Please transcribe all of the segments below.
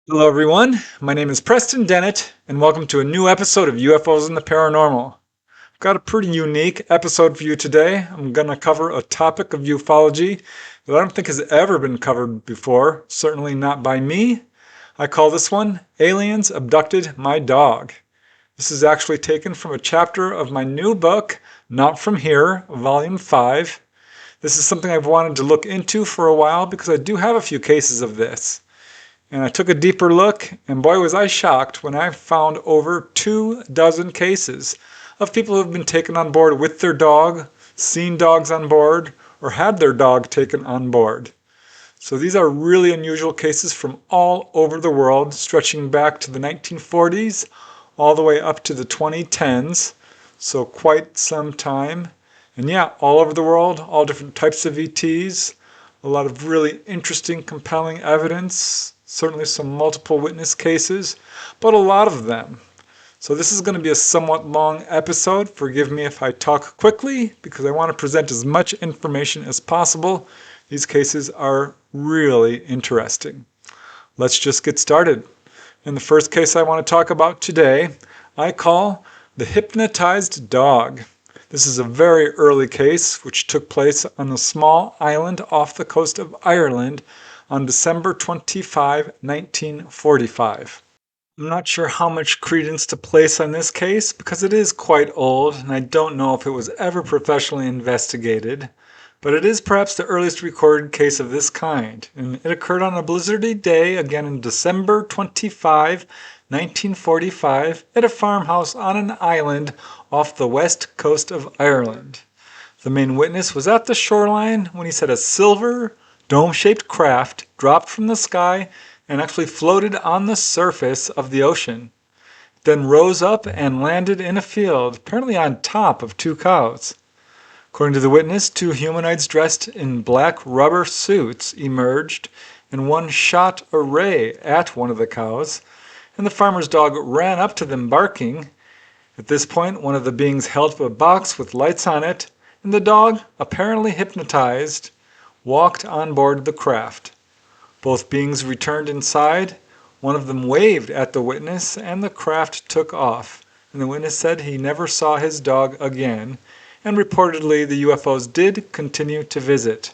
Hello, everyone. My name is Preston Dennett, and welcome to a new episode of UFOs and the Paranormal. I've got a pretty unique episode for you today. I'm going to cover a topic of ufology that I don't think has ever been covered before, certainly not by me. I call this one Aliens Abducted My Dog. This is actually taken from a chapter of my new book, Not From Here, Volume 5. This is something I've wanted to look into for a while because I do have a few cases of this. And I took a deeper look, and boy was I shocked when I found over 24 cases of people who have been taken on board with their dog, seen dogs on board, or had their dog taken on board. So these are really unusual cases from all over the world, stretching back to the 1940s all the way up to the 2010s. So quite some time. And yeah, all over the world, all different types of ETs, a lot of really interesting, compelling evidence, certainly some multiple witness cases, but a lot of them. So this is going to be a somewhat long episode. Forgive me if I talk quickly because I want to present as much information as possible. These cases are really interesting. Let's just get started. And the first case I want to talk about today, I call the hypnotized dog. This is a very early case which took place on a small island off the coast of Ireland on December 25, 1945. I'm not sure how much credence to place on this case because it is quite old and I don't know if it was ever professionally investigated, but it is perhaps the earliest recorded case of this kind, and it occurred on a blizzardy day again on December 25, 1945 at a farmhouse on an island off the west coast of Ireland. The main witness was at the shoreline when he said a silver, dome-shaped craft dropped from the sky and actually floated on the surface of the ocean, then rose up and landed in a field, apparently on top of two cows. According to the witness, two humanoids dressed in black rubber suits emerged, and one shot a ray at one of the cows, and the farmer's dog ran up to them barking. At this point, one of the beings held up a box with lights on it, and the dog, apparently hypnotized, walked on board the craft. Both beings returned inside. One of them waved at the witness, and the craft took off. And the witness said he never saw his dog again, and reportedly the UFOs did continue to visit.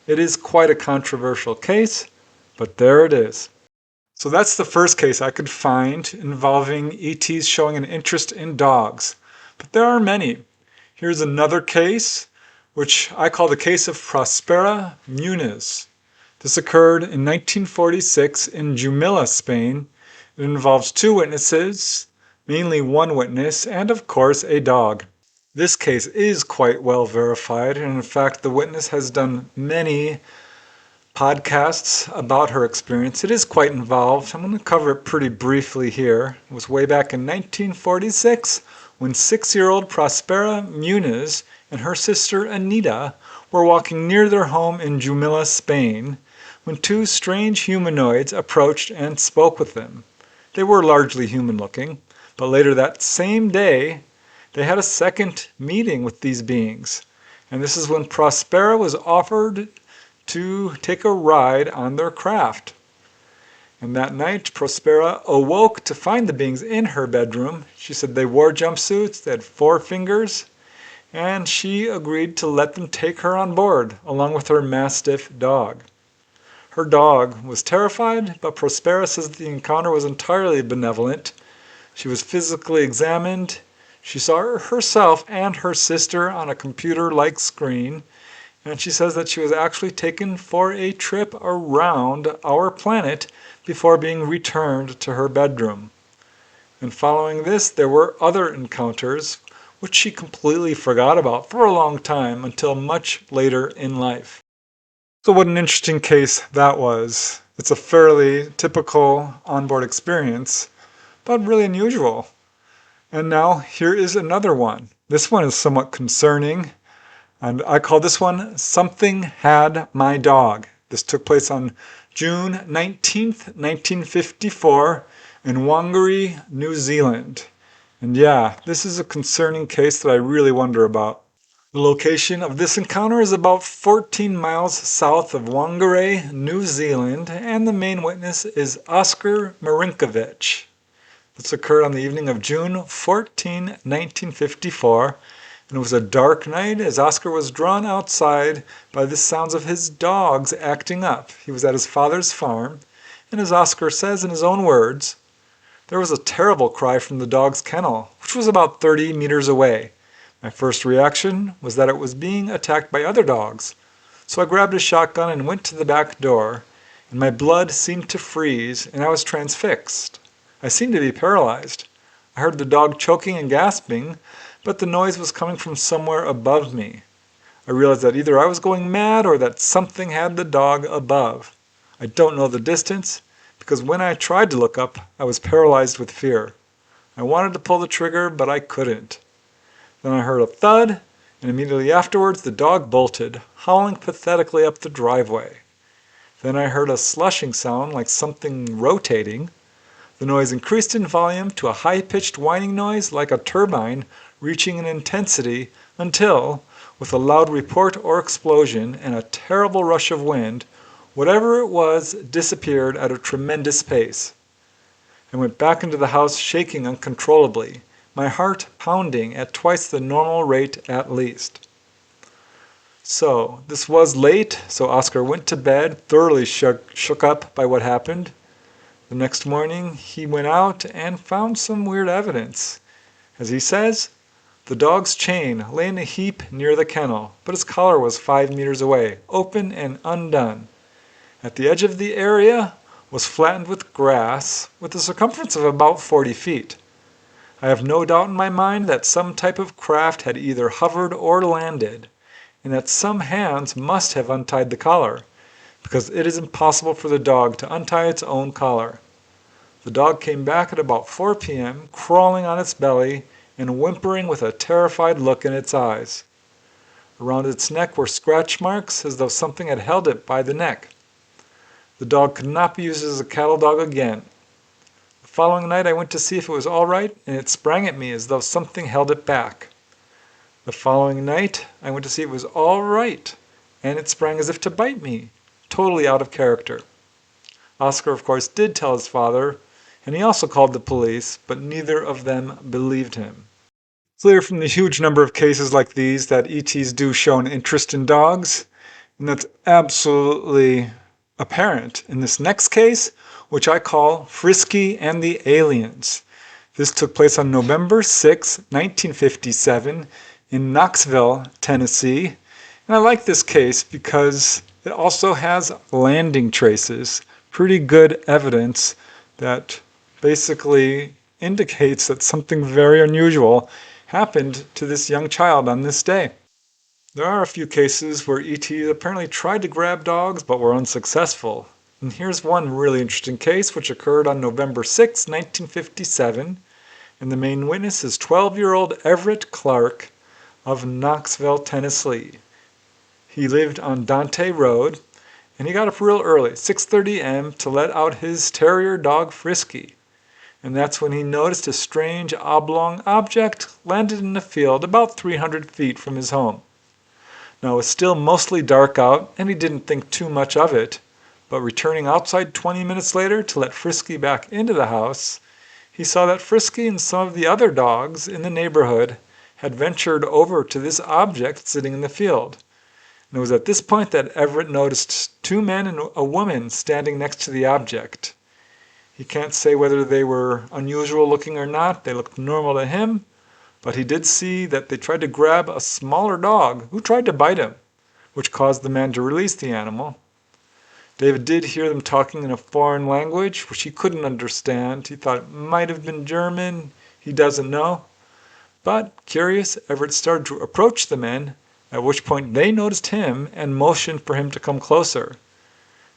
It is quite a controversial case, but there it is. So that's the first case I could find involving ETs showing an interest in dogs. But there are many. Here's another case, which I call the case of Prospera Munis. This occurred in 1946 in Jumilla, Spain. It involves two witnesses, mainly one witness, and of course a dog. This case is quite well verified, and in fact the witness has done many podcasts about her experience. It is quite involved. I'm going to cover it pretty briefly here. It was way back in 1946 when 6-year-old Prospera Munis and her sister Anita were walking near their home in Jumilla, Spain, when two strange humanoids approached and spoke with them. They were largely human-looking, but later that same day, they had a second meeting with these beings. And this is when Prospera was offered to take a ride on their craft. And that night, Prospera awoke to find the beings in her bedroom. She said they wore jumpsuits, they had 4 fingers, and she agreed to let them take her on board, along with her Mastiff dog. Her dog was terrified, but Prospera says the encounter was entirely benevolent. She was physically examined. She saw herself and her sister on a computer-like screen, and she says that she was actually taken for a trip around our planet before being returned to her bedroom. And following this, there were other encounters which she completely forgot about for a long time until much later in life. So what an interesting case that was. It's a fairly typical onboard experience, but really unusual. And now here is another one. This one is somewhat concerning. And I call this one Something Had My Dog. This took place on June 19th, 1954 in Whangarei, New Zealand. And yeah, this is a concerning case that I really wonder about. The location of this encounter is about 14 miles south of Whangarei, New Zealand, and the main witness is Oscar Marinkovic. This occurred on the evening of June 14, 1954, and it was a dark night as Oscar was drawn outside by the sounds of his dogs acting up. He was at his father's farm, and as Oscar says in his own words, there was a terrible cry from the dog's kennel, which was about 30 meters away. My first reaction was that it was being attacked by other dogs, so I grabbed a shotgun and went to the back door, and my blood seemed to freeze and I was transfixed. I seemed to be paralyzed. I heard the dog choking and gasping, but the noise was coming from somewhere above me. I realized that either I was going mad or that something had the dog above. I don't know the distance, because when I tried to look up, I was paralyzed with fear. I wanted to pull the trigger, but I couldn't. Then I heard a thud, and immediately afterwards the dog bolted, howling pathetically up the driveway. Then I heard a slushing sound like something rotating. The noise increased in volume to a high-pitched whining noise like a turbine reaching an intensity until, with a loud report or explosion and a terrible rush of wind, whatever it was disappeared at a tremendous pace. I went back into the house shaking uncontrollably, my heart pounding at twice the normal rate at least. So, this was late, so Oscar went to bed, thoroughly shook up by what happened. The next morning, he went out and found some weird evidence. As he says, the dog's chain lay in a heap near the kennel, but his collar was 5 meters away, open and undone. At the edge of the area was flattened with grass, with a circumference of about 40 feet. I have no doubt in my mind that some type of craft had either hovered or landed, and that some hands must have untied the collar, because it is impossible for the dog to untie its own collar. The dog came back at about 4 p.m., crawling on its belly and whimpering with a terrified look in its eyes. Around its neck were scratch marks as though something had held it by the neck. The dog could not be used as a cattle dog again. The following night I went to see if it was all right, and it sprang at me as though something held it back. The following night I went to see if it was all right, and it sprang as if to bite me, totally out of character. Oscar, of course, did tell his father, and he also called the police, but neither of them believed him. It's clear from the huge number of cases like these that ETs do show an interest in dogs, and that's absolutely apparent in this next case, which I call Frisky and the Aliens. This took place on November 6, 1957 in Knoxville, Tennessee. And I like this case because it also has landing traces, pretty good evidence that basically indicates that something very unusual happened to this young child on this day. There are a few cases where ETs apparently tried to grab dogs but were unsuccessful. And here's one really interesting case which occurred on November 6, 1957, and the main witness is 12-year-old Everett Clark of Knoxville, Tennessee. He lived on Dante Road, and he got up real early, 6:30 a.m., to let out his terrier dog Frisky. And that's when he noticed a strange oblong object landed in a field about 300 feet from his home. Now it was still mostly dark out, and he didn't think too much of it, but returning outside 20 minutes later to let Frisky back into the house, he saw that Frisky and some of the other dogs in the neighborhood had ventured over to this object sitting in the field. And it was at this point that Everett noticed 2 men and a woman standing next to the object. He can't say whether they were unusual looking or not. They looked normal to him, but he did see that they tried to grab a smaller dog who tried to bite him, which caused the man to release the animal. David did hear them talking in a foreign language, which he couldn't understand. He thought it might have been German. He doesn't know. But, curious, Everett started to approach the men, at which point they noticed him and motioned for him to come closer.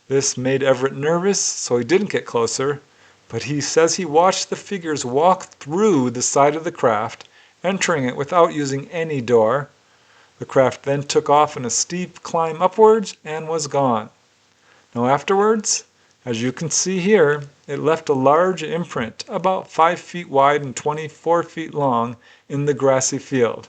This made Everett nervous, so he didn't get closer, but he says he watched the figures walk through the side of the craft, entering it without using any door. The craft then took off in a steep climb upwards and was gone. Now afterwards, as you can see here, it left a large imprint, about 5 feet wide and 24 feet long, in the grassy field.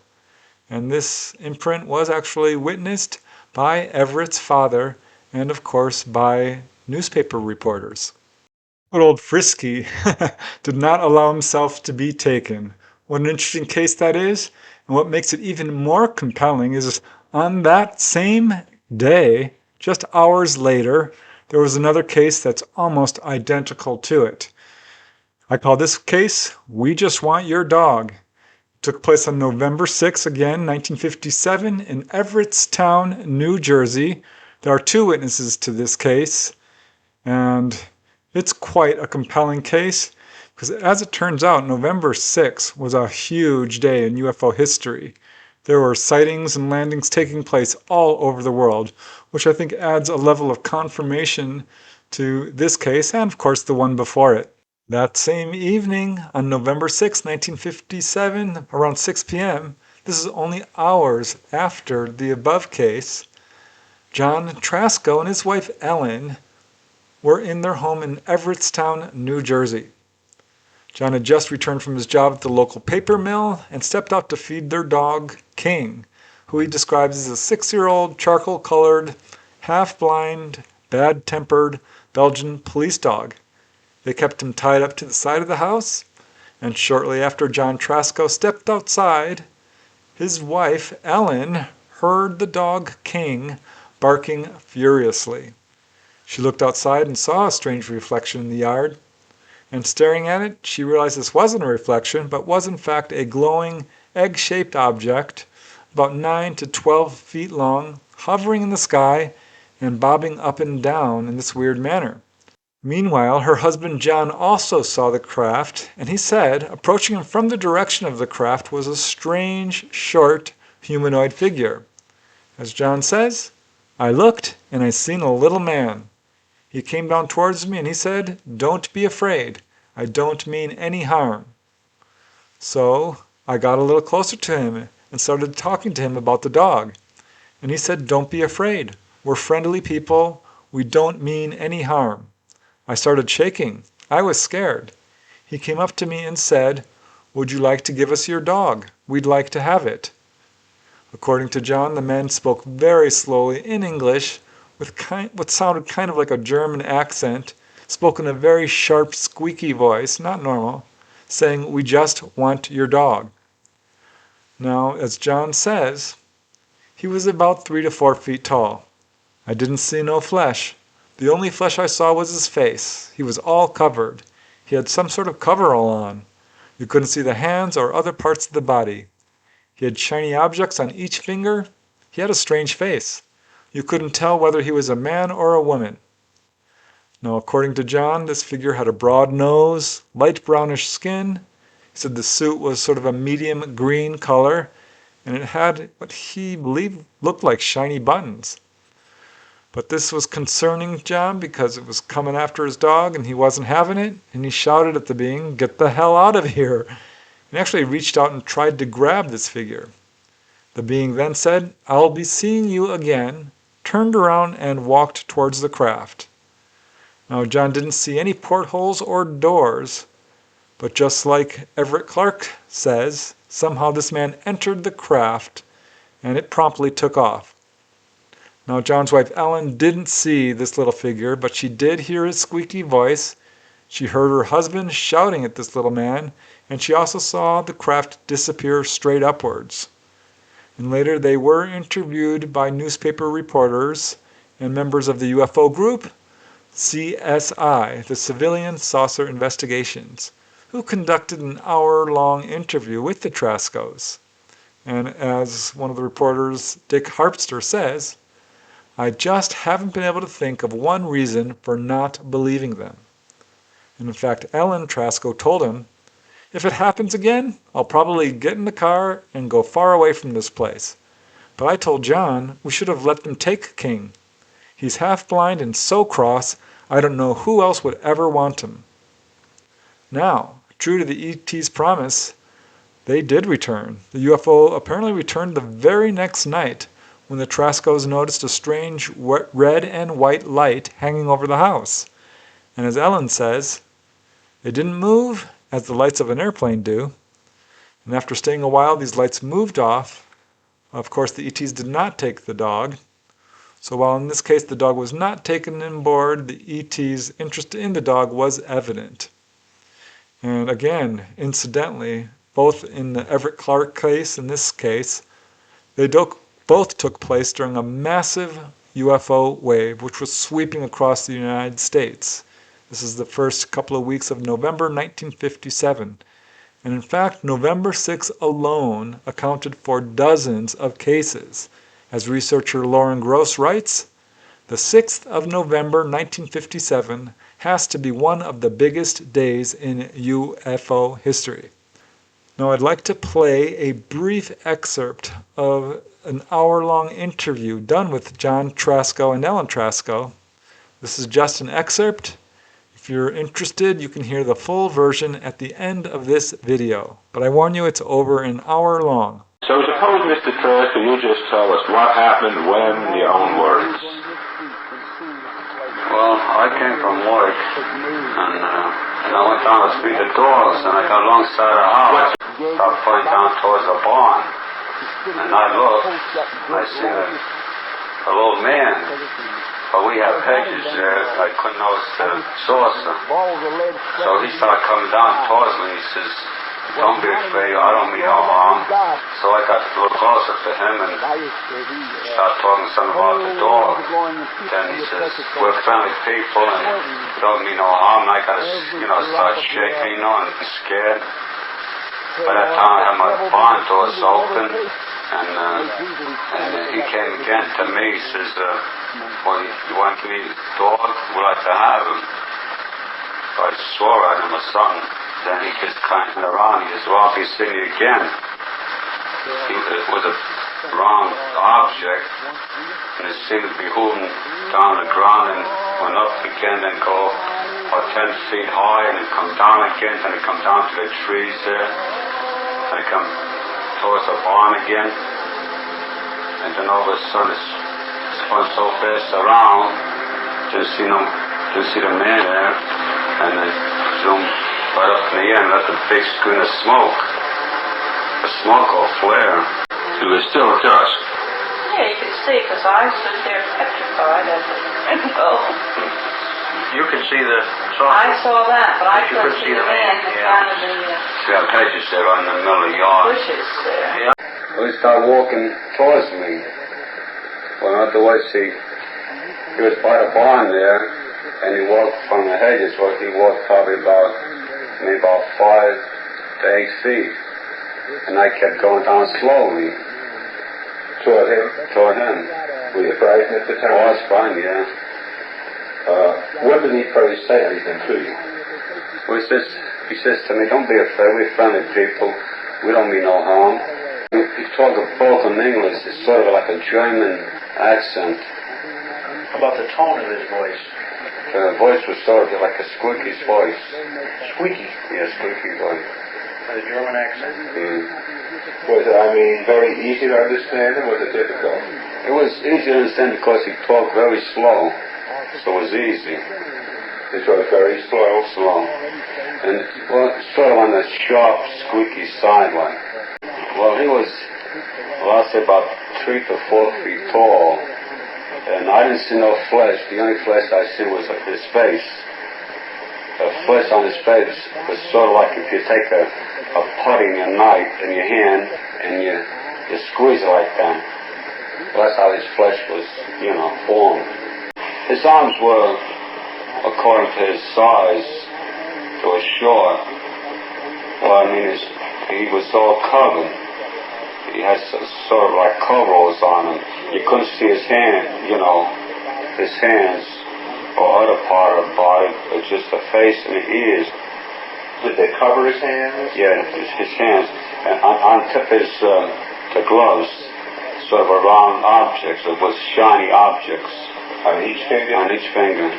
And this imprint was actually witnessed by Everett's father and, of course, by newspaper reporters. Good old Frisky did not allow himself to be taken. What an interesting case that is. And what makes it even more compelling is on that same day, just hours later, there was another case that's almost identical to it. I call this case, We Just Want Your Dog. It took place on November 6, again, 1957, in Everettstown, New Jersey. There are two witnesses to this case, and it's quite a compelling case because, as it turns out, November 6 was a huge day in UFO history. There were sightings and landings taking place all over the world, which I think adds a level of confirmation to this case and, of course, the one before it. That same evening, on November 6, 1957, around 6 p.m., this is only hours after the above case, John Trasco and his wife Ellen were in their home in Everettstown, New Jersey. John had just returned from his job at the local paper mill and stepped out to feed their dog, King, who he describes as a 6-year-old, charcoal-colored, half-blind, bad-tempered Belgian police dog. They kept him tied up to the side of the house, and shortly after John Trasco stepped outside, his wife, Ellen, heard the dog, King, barking furiously. She looked outside and saw a strange reflection in the yard, and staring at it, she realized this wasn't a reflection, but was in fact a glowing, egg-shaped object, about 9 to 12 feet long, hovering in the sky and bobbing up and down in this weird manner. Meanwhile, her husband John also saw the craft, and he said, approaching him from the direction of the craft was a strange, short, humanoid figure. As John says, I looked, and I seen a little man. He came down towards me and he said, "Don't be afraid. I don't mean any harm." So I got a little closer to him and started talking to him about the dog. And he said, "Don't be afraid. We're friendly people. We don't mean any harm." I started shaking. I was scared. He came up to me and said, "Would you like to give us your dog? We'd like to have it." According to John, the man spoke very slowly in English with what sounded kind of like a German accent, spoke in a very sharp, squeaky voice, not normal, saying, "We just want your dog." Now, as John says, he was about 3 to 4 feet tall. I didn't see no flesh. The only flesh I saw was his face. He was all covered. He had some sort of coverall on. You couldn't see the hands or other parts of the body. He had shiny objects on each finger. He had a strange face. You couldn't tell whether he was a man or a woman. Now, according to John, this figure had a broad nose, light brownish skin. He said the suit was sort of a medium green color, and it had what he believed looked like shiny buttons. But this was concerning John because it was coming after his dog and he wasn't having it, and he shouted at the being, "Get the hell out of here!" and actually reached out and tried to grab this figure. The being then said, "I'll be seeing you again," turned around and walked towards the craft. Now, John didn't see any portholes or doors, but just like Everett Clark says, somehow this man entered the craft and it promptly took off. Now, John's wife Ellen didn't see this little figure, but she did hear his squeaky voice. She heard her husband shouting at this little man, and she also saw the craft disappear straight upwards. And later they were interviewed by newspaper reporters and members of the UFO group, CSI, the Civilian Saucer Investigations, who conducted an hour-long interview with the Trascos. And as one of the reporters, Dick Harpster, says, "I just haven't been able to think of one reason for not believing them." And in fact, Ellen Trasco told him, "If it happens again, I'll probably get in the car and go far away from this place. But I told John we should have let them take King. He's half blind and so cross, I don't know who else would ever want him." Now, true to the ET's promise, they did return. The UFO apparently returned the very next night when the Trascos noticed a strange red and white light hanging over the house. And as Ellen says, it didn't move as the lights of an airplane do. And after staying a while, these lights moved off, Of course, the ETs did not take the dog. So while in this case the dog was not taken on board, the ET's interest in the dog was evident. And again, incidentally, both in the Everett Clark case and this case, they both took place during a massive UFO wave which was sweeping across the United States. This is the first couple of weeks of November 1957. And in fact, November 6 alone accounted for dozens of cases. As researcher Lauren Gross writes, the 6th of November 1957 has to be one of the biggest days in UFO history. Now I'd like to play a brief excerpt of an hour-long interview done with John Trasco and Ellen Trasco. This is just an excerpt. If you're interested, you can hear the full version at the end of this video. But I warn you, it's over an hour long. So suppose, Mr. Trasco, you just tell us what happened when, in your own words. Well, I came from work, and I went down to feed the dogs, and I got alongside a house. Started going down towards the barn, and I looked, and I seen a little man, but we have hedges there. I couldn't notice the saucer. So he started coming down towards me, he says, "Don't be afraid, I don't mean no harm." So I got a little closer to him and started talking something about the dog. Then he says, "We're friendly people and we don't mean no harm." And I got to, start shaking, and scared. By that time I had my barn doors open, and he came again to me. He says, "Well, you want to give me the dog? We'd like to have him." So I swore at him or something. Then he just kind of around. He says, "Well, if you see me again," it was a round object, and it seemed to be moving down the ground and went up again and go about 10 feet high, and it come down again, and it come down to the trees there, and it come towards the barn again, and then all of a sudden it's going so fast around, didn't see the man there, and then zoomed right up in the air and left a big screen of smoke. The smoke will flare. It was still dusk. Yeah, you could see, because I stood there petrified at the window. You can see the I saw that, but I You couldn't could see see the the man man, in yeah. front of the We have hedges there right in the middle of the yard. bushes there. Yeah. Well, he started walking towards me. Well, not the way, he was by the barn there, and he walked from the hedges. Well, he walked probably maybe about 5 to 8 feet. And I kept going down slowly. Toward him. Toward him. Were you frightened at the time? Oh, I was fine, yeah. When did he first say anything to you? Well, he says to me, "Don't be afraid, we're friendly people. We don't mean no harm." He talked broken English. It's sort of like a German accent. How about the tone of his voice? The voice was sort of like a squeaky voice. Squeaky. Yeah, squeaky voice. With a German accent. Yeah. Was it, very easy to understand, or was it difficult? It was easy to understand because he talked very slow, so it was easy. It was very slow. Slow. And, well, sort of on the sharp, squeaky side like. Well, he was, I'd say about 3 to 4 feet tall. And I didn't see no flesh. The only flesh I see was his face. The flesh on his face was sort of like if you take a putty in your hand and you squeeze it like that. Well, that's how his flesh was, formed. His arms were, according to his size, they were short. Well, he was all covered. He had sort of like coveralls on him. You couldn't see his hand, his hands or other part of the body, but just the face and the ears. Did they cover his hands? Yeah, his hands. And on tip his, the gloves, sort of a round objects, it was shiny objects. On each finger? On each finger.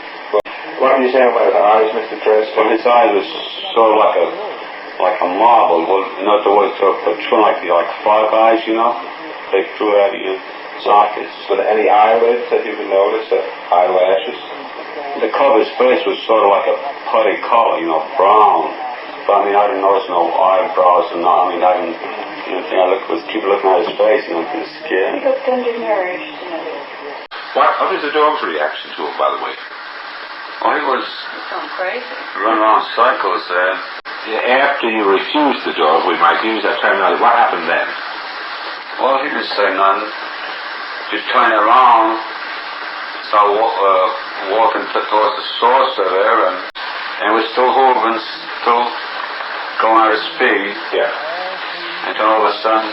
What can you say about his eyes, Mr. Trasco? Well, his eyes was sort of like a marble. Well, in other words, protruding like frog eyes, They threw out of your sockets. Were there any eyelids that you could notice, eyelashes? The color of his face was sort of like a putty color, brown. But I didn't notice no eyebrows and I didn't The only thing I keep looking at his face, and I'm kind of scared. He looked undernourished, you know. What was the dog's reaction to it, by the way? Oh, he was He's going crazy. running around cycles there. After you refused the dog, we might use that terminology. What happened then? Well, he didn't say nothing. Just turned around, started walking towards the saucer there, and was still hovering, still going at a speed. Yeah. And then all of a sudden,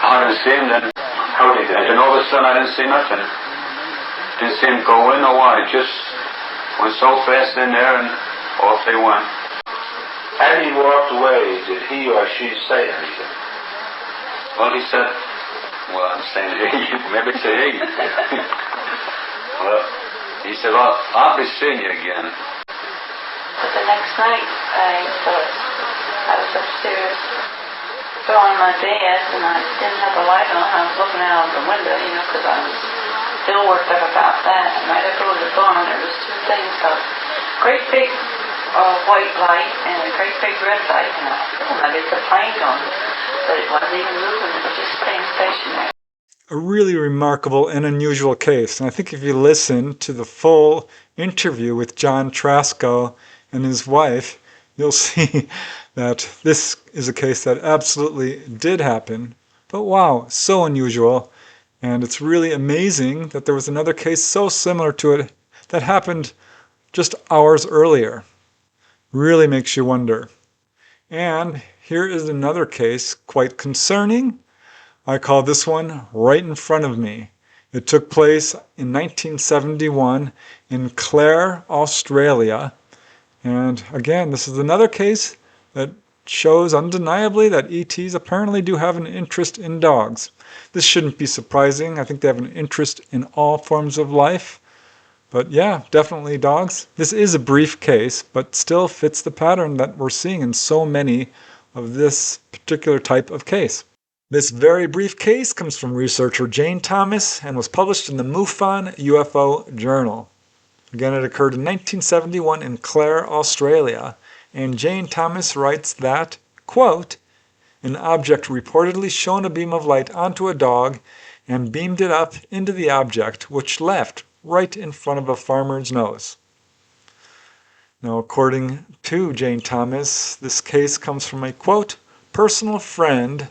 I didn't see him then. How did he And then all of a sudden, I didn't see nothing. Didn't see him go in or what. He just went so fast in there, and off they went. As he walked away, did he or she say anything? Well, he said, well, I'm saying he, maybe it's a he. Well, he said, well, I'll be seeing you again. But the next night, I was upstairs throwing my bed, and I didn't have the light on. I was looking out of the window, you know, because I was still worked up about that. And right up over the barn, there was two things, a great big white light and a great big red light, and I thought maybe it's a plane going, but it wasn't even moving. It was just staying stationary. A really remarkable and unusual case. And I think if you listen to the full interview with John Trasco and his wife, you'll see that this is a case that absolutely did happen. But wow, so unusual. And it's really amazing that there was another case so similar to it that happened just hours earlier. Really makes you wonder. And here is another case, quite concerning. I call this one right in front of me. It took place in 1971 in Clare, Australia. And again, this is another case that shows undeniably that ETs apparently do have an interest in dogs. This shouldn't be surprising. I think they have an interest in all forms of life. But yeah, definitely dogs. This is a brief case, but still fits the pattern that we're seeing in so many of this particular type of case. This very brief case comes from researcher Jane Thomas and was published in the MUFON UFO Journal. Again, it occurred in 1971 in Clare, Australia, and Jane Thomas writes that, quote, an object reportedly shone a beam of light onto a dog and beamed it up into the object, which left right in front of a farmer's nose. Now, according to Jane Thomas, this case comes from a, quote, personal friend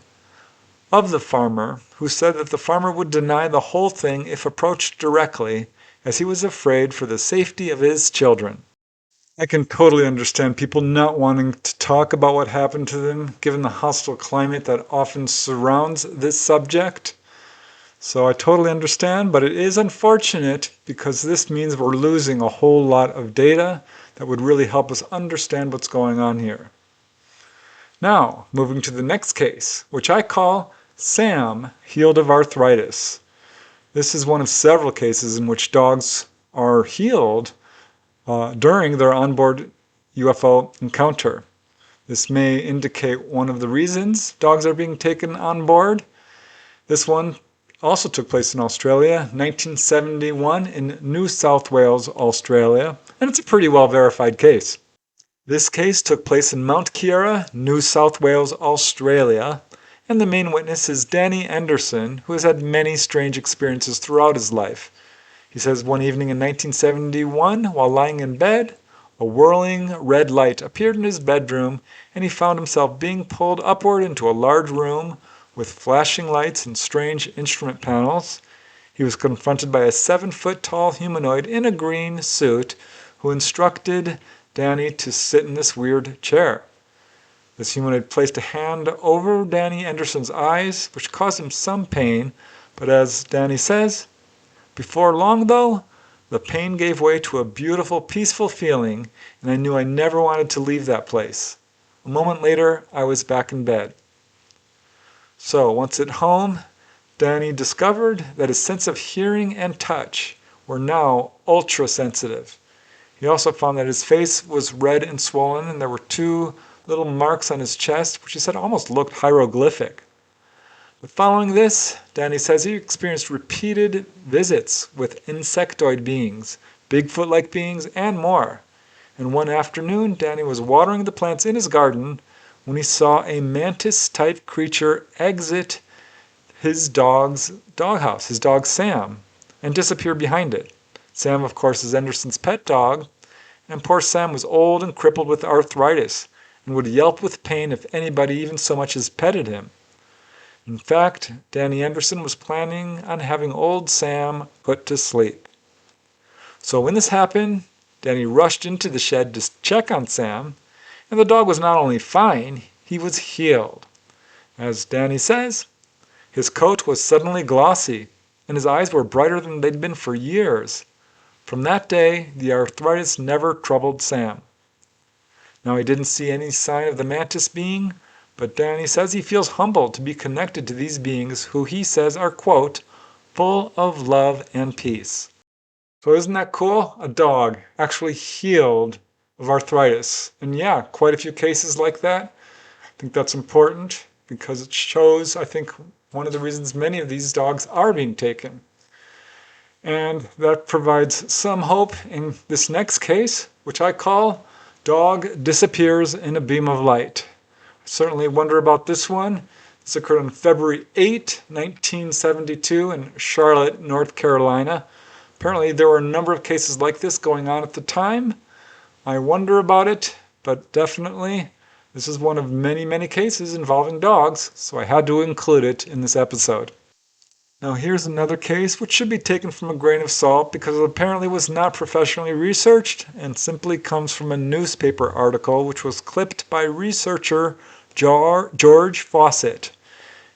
of the farmer who said that the farmer would deny the whole thing if approached directly, as he was afraid for the safety of his children. I can totally understand people not wanting to talk about what happened to them, given the hostile climate that often surrounds this subject. So I totally understand, but it is unfortunate because this means we're losing a whole lot of data that would really help us understand what's going on here. Now, moving to the next case, which I call Sam healed of arthritis. This is one of several cases in which dogs are healed during their onboard UFO encounter. This may indicate one of the reasons dogs are being taken on board. This one also took place in Australia, 1971 in New South Wales, Australia, and it's a pretty well verified case. This case took place in Mount Keira, New South Wales, Australia, and the main witness is Danny Anderson, who has had many strange experiences throughout his life. He says one evening in 1971, while lying in bed, a whirling red light appeared in his bedroom, and he found himself being pulled upward into a large room with flashing lights and strange instrument panels. He was confronted by a 7-foot-tall humanoid in a green suit who instructed Danny to sit in this weird chair. This humanoid placed a hand over Danny Anderson's eyes, which caused him some pain, but as Danny says, before long though, the pain gave way to a beautiful, peaceful feeling, and I knew I never wanted to leave that place. A moment later, I was back in bed. So, once at home, Danny discovered that his sense of hearing and touch were now ultra-sensitive. He also found that his face was red and swollen, and there were 2 little marks on his chest, which he said almost looked hieroglyphic. But following this, Danny says he experienced repeated visits with insectoid beings, Bigfoot-like beings, and more. And one afternoon, Danny was watering the plants in his garden when he saw a mantis-type creature exit his dog's doghouse, his dog Sam, and disappear behind it. Sam, of course, is Anderson's pet dog, and poor Sam was old and crippled with arthritis and would yelp with pain if anybody even so much as petted him. In fact, Danny Anderson was planning on having old Sam put to sleep. So when this happened, Danny rushed into the shed to check on Sam, and the dog was not only fine, he was healed. As Danny says, his coat was suddenly glossy, and his eyes were brighter than they'd been for years. From that day, the arthritis never troubled Sam. Now, he didn't see any sign of the mantis being, but Danny says he feels humbled to be connected to these beings who he says are, quote, full of love and peace. So isn't that cool? A dog actually healed of arthritis. And yeah, quite a few cases like that. I think that's important because it shows, I think, one of the reasons many of these dogs are being taken. And that provides some hope in this next case, which I call Dog Disappears in a Beam of Light. I certainly wonder about this one. This occurred on February 8, 1972 in Charlotte, North Carolina. Apparently there were a number of cases like this going on at the time. I wonder about it, but definitely this is one of many, many cases involving dogs, so I had to include it in this episode. Now here's another case which should be taken from a grain of salt because it apparently was not professionally researched and simply comes from a newspaper article which was clipped by researcher George Fawcett.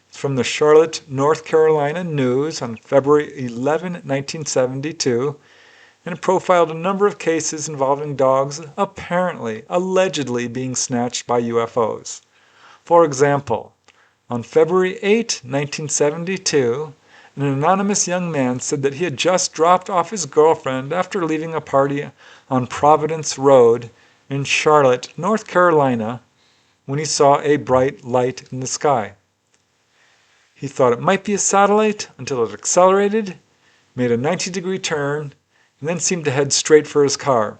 It's from the Charlotte, North Carolina News on February 11, 1972, and it profiled a number of cases involving dogs allegedly being snatched by UFOs. For example, on February 8, 1972, an anonymous young man said that he had just dropped off his girlfriend after leaving a party on Providence Road in Charlotte, North Carolina, when he saw a bright light in the sky. He thought it might be a satellite until it accelerated, made a 90-degree turn, and then seemed to head straight for his car.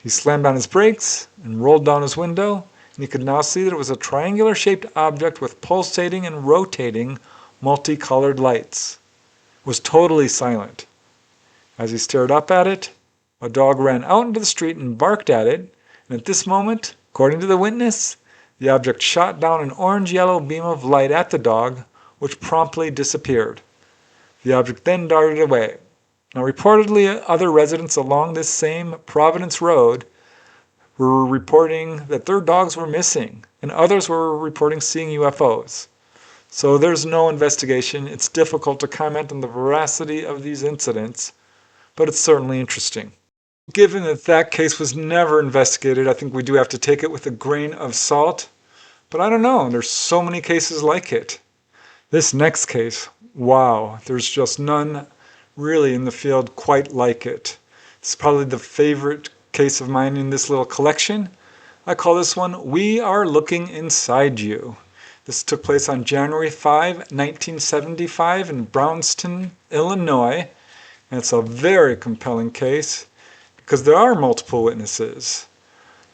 He slammed on his brakes and rolled down his window, and he could now see that it was a triangular-shaped object with pulsating and rotating multicolored lights. It was totally silent. As he stared up at it, a dog ran out into the street and barked at it, and at this moment, according to the witness, the object shot down an orange-yellow beam of light at the dog, which promptly disappeared. The object then darted away. Now, reportedly, other residents along this same Providence Road were reporting that their dogs were missing, and others were reporting seeing UFOs. So there's no investigation. It's difficult to comment on the veracity of these incidents, but it's certainly interesting. Given that that case was never investigated, I think we do have to take it with a grain of salt. But I don't know, there's so many cases like it. This next case, wow, there's just none really in the field quite like it. It's probably the favorite case of mine in this little collection. I call this one, We Are Looking Inside You. This took place on January 5, 1975 in Brownston, Illinois. And it's a very compelling case because there are multiple witnesses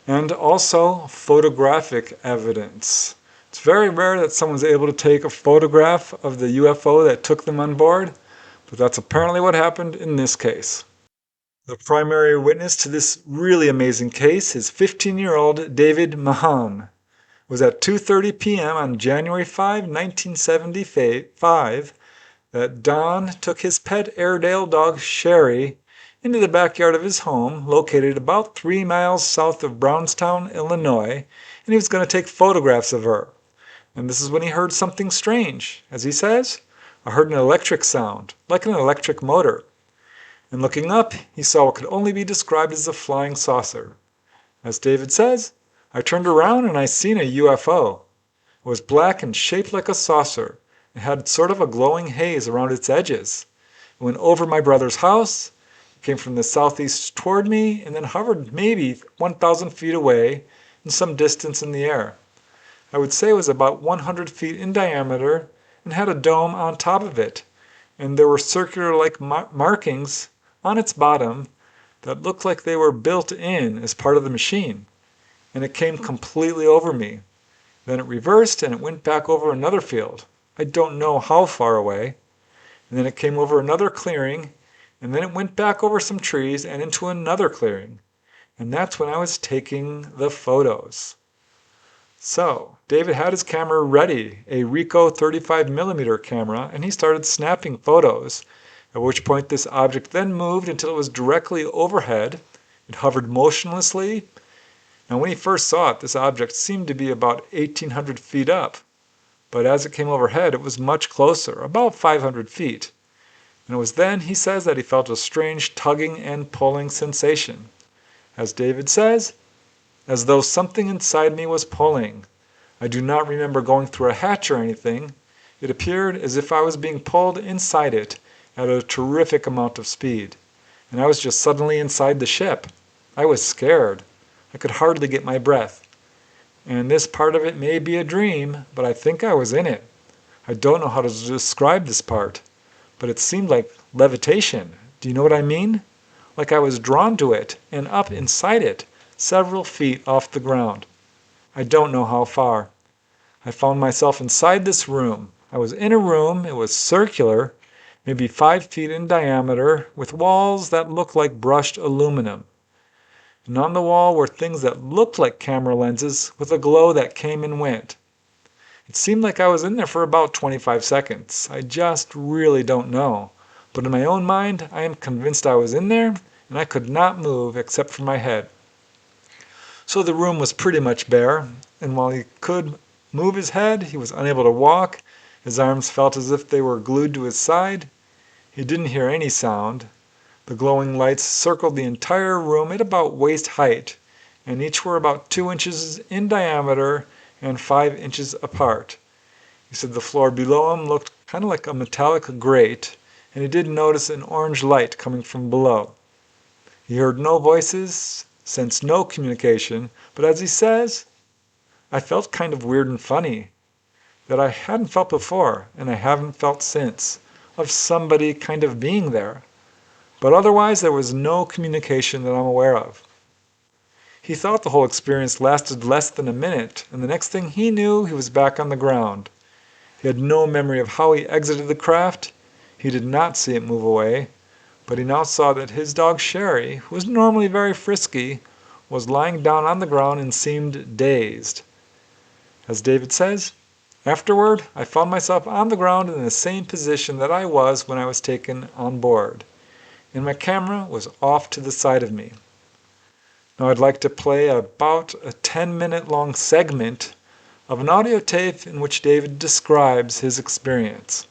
and also photographic evidence. It's very rare that someone's able to take a photograph of the UFO that took them on board, but that's apparently what happened in this case. The primary witness to this really amazing case is 15-year-old David Mahan. It was at 2:30 p.m. on January 5, 1975, that Don took his pet Airedale dog Sherry into the backyard of his home, located about 3 miles south of Brownstown, Illinois, and he was going to take photographs of her. And this is when he heard something strange. As he says, I heard an electric sound, like an electric motor. And looking up, he saw what could only be described as a flying saucer. As David says, I turned around and I seen a UFO. It was black and shaped like a saucer. It had sort of a glowing haze around its edges. It went over my brother's house, came from the southeast toward me, and then hovered maybe 1,000 feet away and some distance in the air. I would say it was about 100 feet in diameter and had a dome on top of it, and there were circular-like markings on its bottom that looked like they were built in as part of the machine, and it came completely over me. Then it reversed and it went back over another field. I don't know how far away. And then it came over another clearing, and then it went back over some trees and into another clearing. And that's when I was taking the photos. So, David had his camera ready, a Ricoh 35mm camera, and he started snapping photos, at which point this object then moved until it was directly overhead. It hovered motionlessly. Now when he first saw it, this object seemed to be about 1,800 feet up, but as it came overhead, it was much closer, about 500 feet. And it was then, he says, that he felt a strange tugging and pulling sensation. As David says, as though something inside me was pulling. I do not remember going through a hatch or anything. It appeared as if I was being pulled inside it at a terrific amount of speed. And I was just suddenly inside the ship. I was scared. I could hardly get my breath. And this part of it may be a dream, but I think I was in it. I don't know how to describe this part, but it seemed like levitation. Do you know what I mean? Like I was drawn to it and up inside it, several feet off the ground. I don't know how far. I found myself inside this room. I was in a room. It was circular, maybe 5 feet in diameter, with walls that looked like brushed aluminum. And on the wall were things that looked like camera lenses with a glow that came and went. It seemed like I was in there for about 25 seconds. I just really don't know. But in my own mind, I am convinced I was in there, and I could not move except for my head. So the room was pretty much bare, and while he could move his head, he was unable to walk. His arms felt as if they were glued to his side. He didn't hear any sound. The glowing lights circled the entire room at about waist height, and each were about 2 inches in diameter and 5 inches apart. He said the floor below him looked kind of like a metallic grate, and he did notice an orange light coming from below. He heard no voices, sensed no communication, but as he says, I felt kind of weird and funny that I hadn't felt before, and I haven't felt since, of somebody kind of being there. But otherwise, there was no communication that I'm aware of. He thought the whole experience lasted less than a minute, and the next thing he knew, he was back on the ground. He had no memory of how he exited the craft. He did not see it move away, but he now saw that his dog Sherry, who was normally very frisky, was lying down on the ground and seemed dazed. As David says, afterward, I found myself on the ground in the same position that I was when I was taken on board, and my camera was off to the side of me. Now I'd like to play about a 10-minute long segment of an audio tape in which David describes his experience.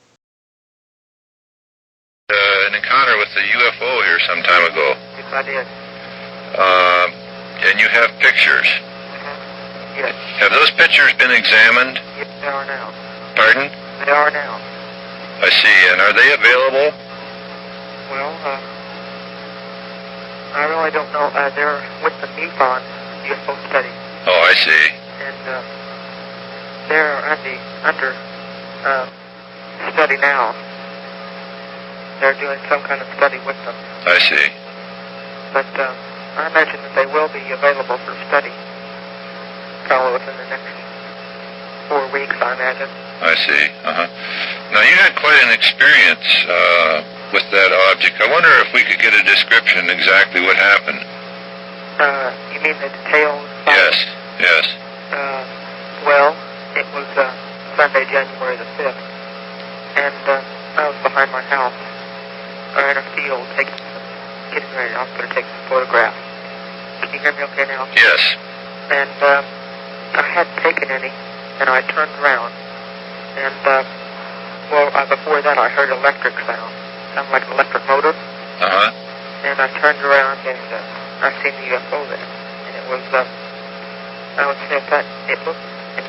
An encounter with the UFO here some time ago. Yes, I did. And you have pictures. Yes. Have those pictures been examined? Yes, they are now. Pardon? They are now. I see. And are they available? Well, I really don't know. They're with the MUFON UFO study, Oh, I see. and they're under study now. They're doing some kind of study with them. I see. But I imagine that they will be available for study probably within the next 4 weeks, I imagine. I see. Now, you had quite an experience with that object. I wonder if we could get a description exactly what happened. You mean the details? Yes, yes. Well, it was Sunday, January the 5th, and I was behind my house, or in a field, getting ready. I was going to take some photographs. Can you hear me okay now? Yes. And I hadn't taken any, and I turned around, and before that I heard electric sound, sounded like an electric motor, and I turned around and I seen the UFO there, and it was, I would say that it looked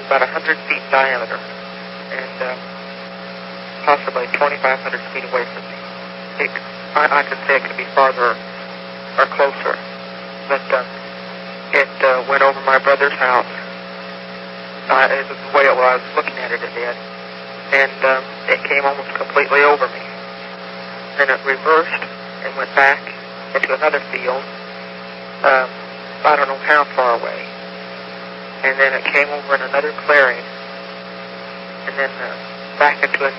about 100 feet in diameter, and possibly 2,500 feet away from me. I could say it could be farther or closer, but it went over my brother's house. It was the way I was looking at it, it did. And it came almost completely over me. Then it reversed and went back into another field, I don't know how far away. and then it came over in another clearing, and then back into it,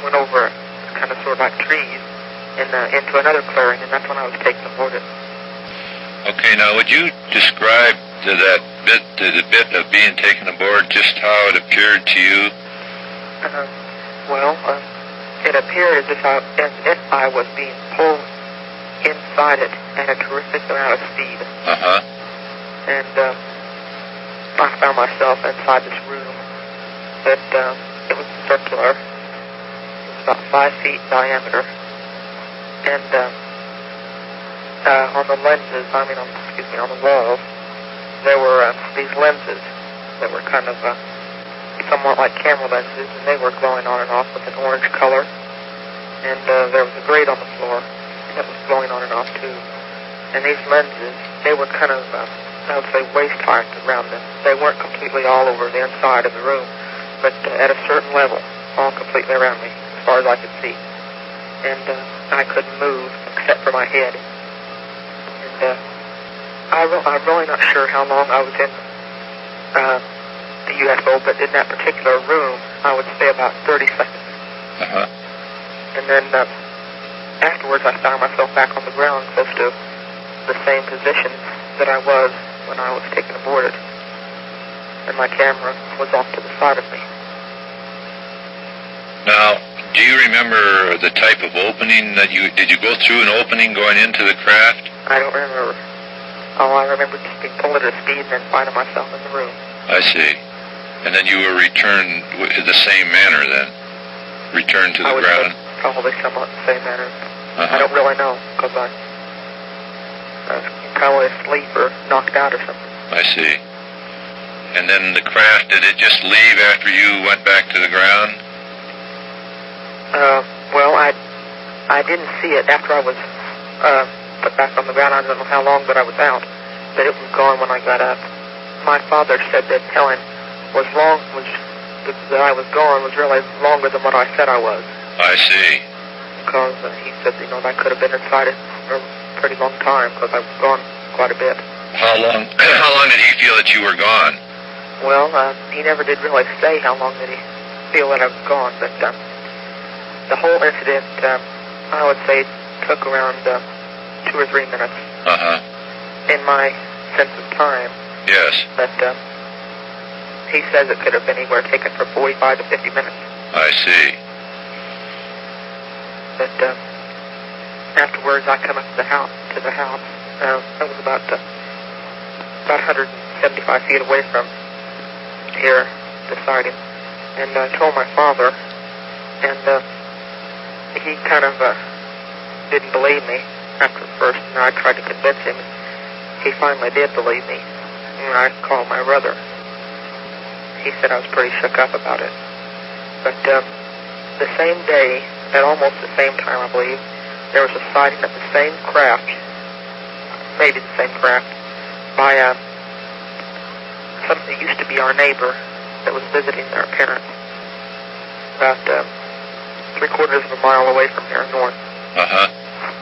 went over kind of sort of like trees, and into another clearing, and that's when I was taken aboard it. Okay, now would you describe the bit of being taken aboard, just how it appeared to you? It appeared as if I was being pulled inside it at a terrific amount of speed. And I found myself inside this room that it was circular. It was about 5 feet in diameter. And on the lenses, on the walls, there were these lenses that were kind of somewhat like camera lenses, and they were glowing on and off with an orange color. And there was a grate on the floor that was glowing on and off too. And these lenses, they were kind of, I would say, waist-height around them. They weren't completely all over the inside of the room, but at a certain level, all completely around me, as far as I could see. And I couldn't move except for my head. And I'm really not sure how long I was in the UFO, but in that particular room, I would stay about 30 seconds. And then afterwards, I found myself back on the ground, close to the same position that I was when I was taken aboard it. And my camera was off to the side of me. Now, do you remember the type of opening that did you go through an opening going into the craft? I don't remember. All I remember is being pulled at a speed and then finding myself in the room. I see. And then you were returned in the same manner then? Returned to the ground? Probably somewhat the same manner. I don't really know, because I was probably asleep or knocked out or something. I see. And then the craft, did it just leave after you went back to the ground? I didn't see it after I was put back on the ground. I don't know how long that I was out, but it was gone when I got up. My father said that Helen that I was gone was really longer than what I said I was. I see. Because he said, I could have been inside it for a pretty long time, because I was gone quite a bit. How long did he feel that you were gone? Well, he never did really say how long did he feel that I was gone, but the whole incident, I would say, took around 2 or 3 minutes. In my sense of time. Yes. But he says it could have been anywhere taken for 45 to 50 minutes. I see. But afterwards, I come up to the house. I was about 175 feet away from here, the sighting, and I told my father, and he kind of didn't believe me after first, and I tried to convince him. He finally did believe me, and I called my brother. He said I was pretty shook up about it. But the same day, at almost the same time, I believe, there was a sighting of the same craft, maybe the same craft, by something that used to be our neighbor that was visiting their parents, about 3/4 of a mile away from here north.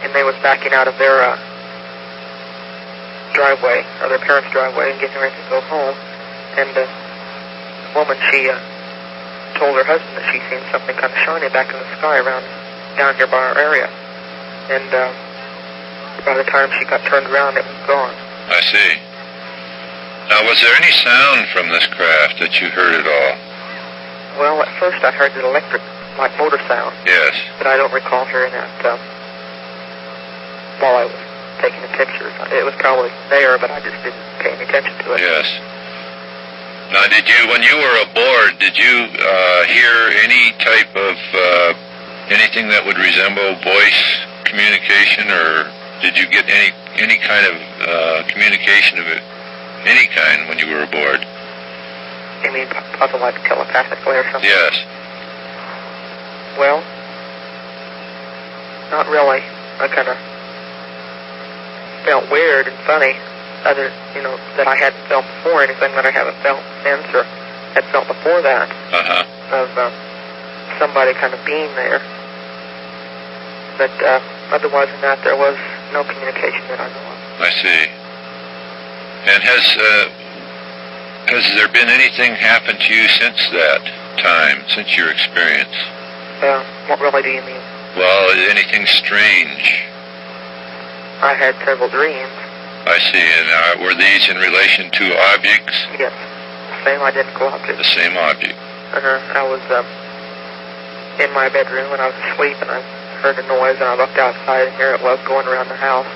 And they was backing out of their driveway, or their parents' driveway, and getting ready to go home. And the woman, she told her husband that she seen something kind of shiny back in the sky around down here by our area. And by the time she got turned around, it was gone. I see. Now, was there any sound from this craft that you heard at all? Well, at first I heard the electric, like motor sound. Yes. But I don't recall hearing that while I was taking the pictures. It was probably there, but I just didn't pay any attention to it. Yes. Now, when you were aboard, did you hear any type of anything that would resemble voice communication, or did you get any kind of communication of it, any kind, when you were aboard? You mean possibly like telepathically or something? Yes. Well, not really. I kind of felt weird and funny. That I hadn't felt before, anything that I haven't felt since or had felt before that. Of somebody kind of being there. But otherwise than that, there was no communication that I know of. I see. And Has there been anything happen to you since that time, since your experience? What really do you mean? Well, anything strange? I had several dreams. I see. And were these in relation to objects? Yes. Same identical object. The same object. I was in my bedroom and I was asleep and I heard a noise and I looked outside and here it was going around the house.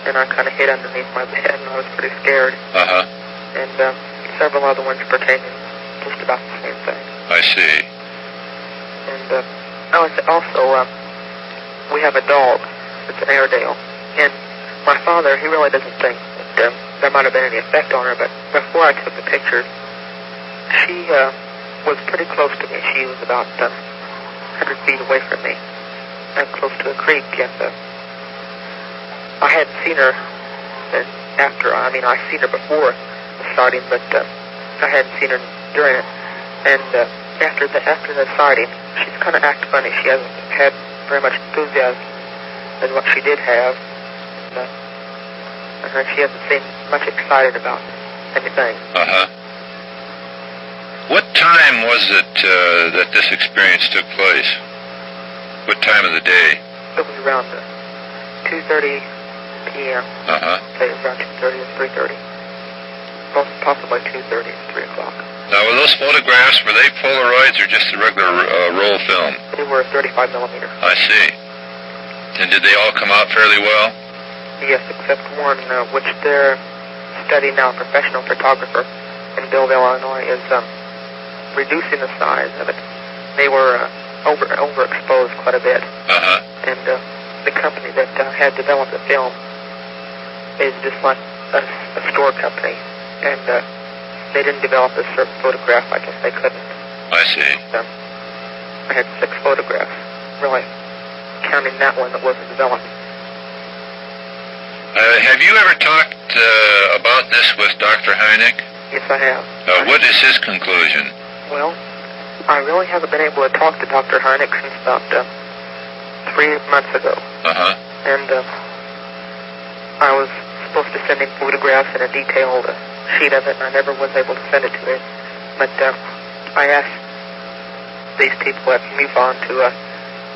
And I kind of hid underneath my bed and I was pretty scared. Uh-huh. And several other ones pertaining just about the same thing. I see. And also, we have a dog. It's an Airedale. And my father, he really doesn't think that there might have been any effect on her, but before I took the picture, she was pretty close to me. She was about 100 feet away from me, close to a creek, and I hadn't seen her I'd seen her before the sighting, but I hadn't seen her during it. And after the sighting, she's kind of acted funny. She hasn't had very much enthusiasm as what she did have. And she hasn't seemed much excited about anything. Uh-huh. What time was it that this experience took place? What time of the day? It was around 2:30 p.m. Uh-huh. Say it was around 2:30 or 3:30. Possibly 2:30 and 3 o'clock. Now, were those photographs, were they Polaroids or just the regular roll film? They were 35 millimeter. I see. And did they all come out fairly well? Yes, except one, which they're studying now, a professional photographer in Billville, Illinois, is reducing the size of it. They were overexposed quite a bit. Uh-huh. And the company that had developed the film is just like a store company. And they didn't develop a certain photograph. I guess they couldn't. I see. I had 6 photographs, really, counting that one that wasn't developed. Have you ever talked about this with Dr. Hynek? Yes, I have. What is his conclusion? Well, I really haven't been able to talk to Dr. Hynek since about 3 months ago. Uh-huh. And I was supposed to send him photographs and a detailed sheet of it, and I never was able to send it to him. But I asked these people at MUFON to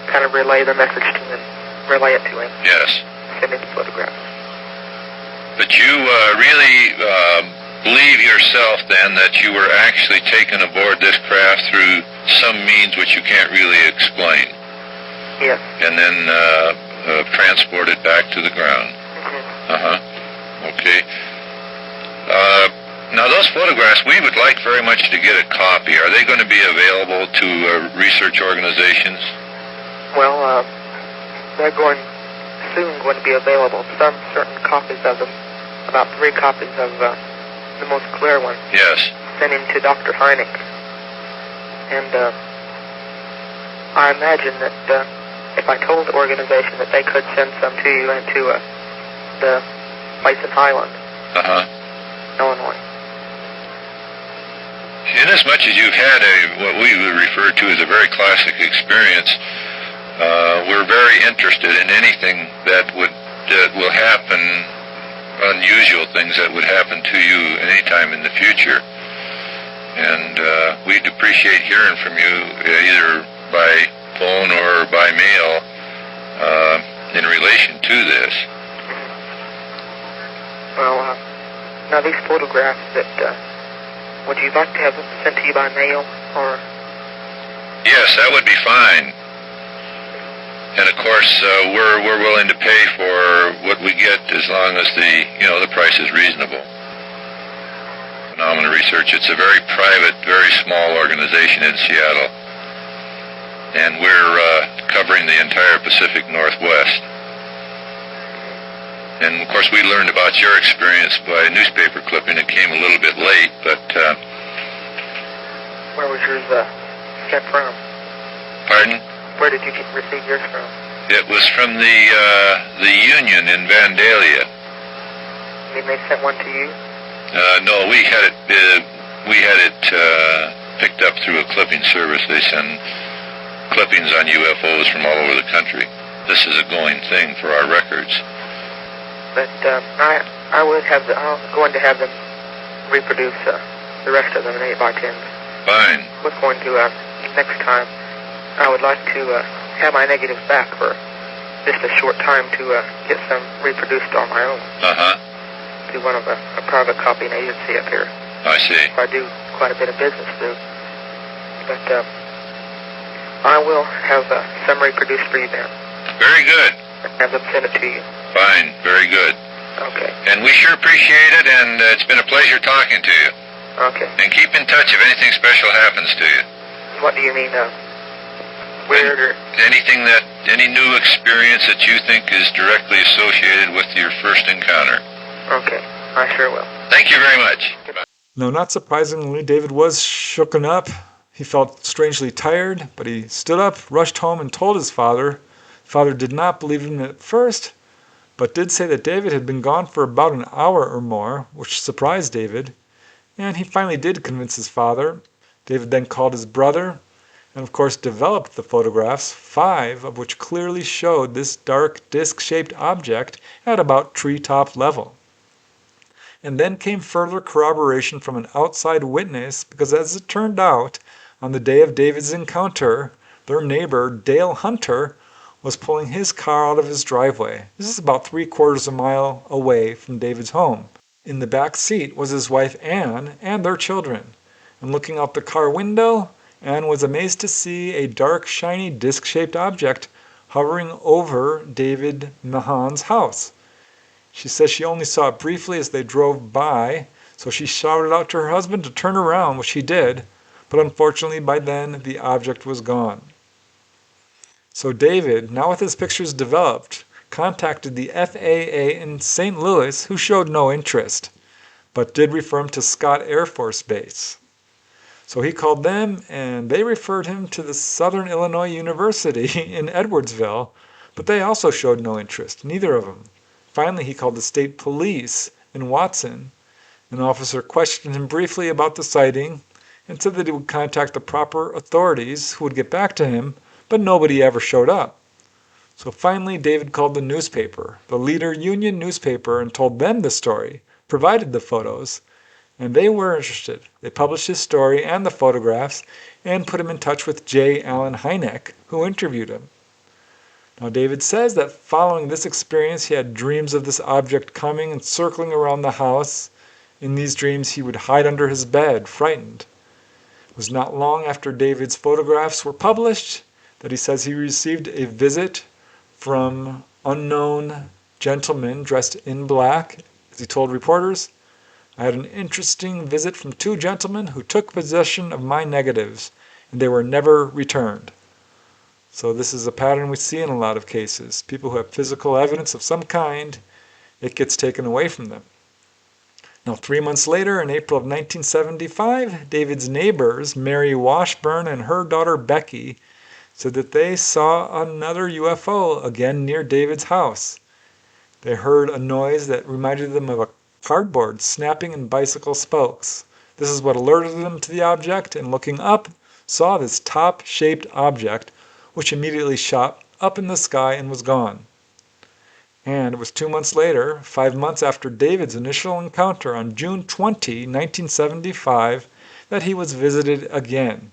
kind of relay the message to him, relay it to him. Yes. Send him the photographs. But you really believe yourself then that you were actually taken aboard this craft through some means which you can't really explain. Yes. And then transported back to the ground. Mm-hmm. Uh-huh. Okay. Now those photographs, we would like very much to get a copy. Are they going to be available to research organizations? Well, they're soon going to be available. Some certain copies of them, about 3 copies of the most clear one. Yes. Sent in to Dr. Hynek. And I imagine that if I told the organization that they could send some to you and to the place in Highland, Illinois. Inasmuch as you've had what we would refer to as a very classic experience, we're very interested in anything that will happen, unusual things that would happen to you anytime in the future. And we'd appreciate hearing from you either by phone or by mail in relation to this. Well, now these photographs that, would you like to have them sent to you by mail, or? Yes, that would be fine. And of course, we're willing to pay for what we get as long as the price is reasonable. Phenomena Research, it's a very private, very small organization in Seattle. And we're covering the entire Pacific Northwest. And of course, we learned about your experience by newspaper clipping. It came a little bit late, but where was yours sent from? Pardon? Where did you receive yours from? It was from the Union in Vandalia. You mean they sent one to you? No, we had it picked up through a clipping service. They send clippings on UFOs from all over the country. This is a going thing for our records. But I'm going to have them reproduce the rest of them in 8x10s. Fine. We're going to, next time, I would like to have my negatives back for just a short time to get some reproduced on my own. To one of a private copying agency up here. I see. I do quite a bit of business through. But I will have some reproduced for you then. Very good. And have them send it to you. Fine. Very good. Okay. And we sure appreciate it, and it's been a pleasure talking to you. Okay. And keep in touch if anything special happens to you. What do you mean, weird or... Any new experience that you think is directly associated with your first encounter. Okay. I sure will. Thank you very much. Goodbye. Now, not surprisingly, David was shooken up. He felt strangely tired, but he stood up, rushed home, and told his father. Father did not believe him at first, but did say that David had been gone for about an hour or more, which surprised David. And he finally did convince his father. David then called his brother, and of course developed the photographs, 5 of which clearly showed this dark disc-shaped object at about treetop level. And then came further corroboration from an outside witness, because as it turned out, on the day of David's encounter, their neighbor, Dale Hunter, was pulling his car out of his driveway. This is about 3/4 mile away from David's home. In the back seat was his wife Ann and their children. And looking out the car window, Ann was amazed to see a dark, shiny, disc-shaped object hovering over David Mahan's house. She says she only saw it briefly as they drove by, so she shouted out to her husband to turn around, which he did, but unfortunately by then the object was gone. So David, now with his pictures developed, contacted the FAA in St. Louis, who showed no interest, but did refer him to Scott Air Force Base. So he called them, and they referred him to the Southern Illinois University in Edwardsville, but they also showed no interest, neither of them. Finally, he called the state police in Watson. An officer questioned him briefly about the sighting and said that he would contact the proper authorities who would get back to him, but nobody ever showed up. So finally, David called the newspaper, the Leader Union newspaper, and told them the story, provided the photos, and they were interested. They published his story and the photographs and put him in touch with J. Allen Hynek, who interviewed him. Now, David says that following this experience, he had dreams of this object coming and circling around the house. In these dreams, he would hide under his bed, frightened. It was not long after David's photographs were published that he says he received a visit from unknown gentlemen dressed in black. As he told reporters, "I had an interesting visit from 2 gentlemen who took possession of my negatives, and they were never returned." So this is a pattern we see in a lot of cases. People who have physical evidence of some kind, it gets taken away from them. Now, 3 months later, in April of 1975, David's neighbors, Mary Washburn and her daughter Becky, said that they saw another UFO again near David's house. They heard a noise that reminded them of a cardboard snapping in bicycle spokes. This is what alerted them to the object, and looking up, saw this top-shaped object, which immediately shot up in the sky and was gone. And it was 2 months later, 5 months after David's initial encounter on June 20, 1975, that he was visited again.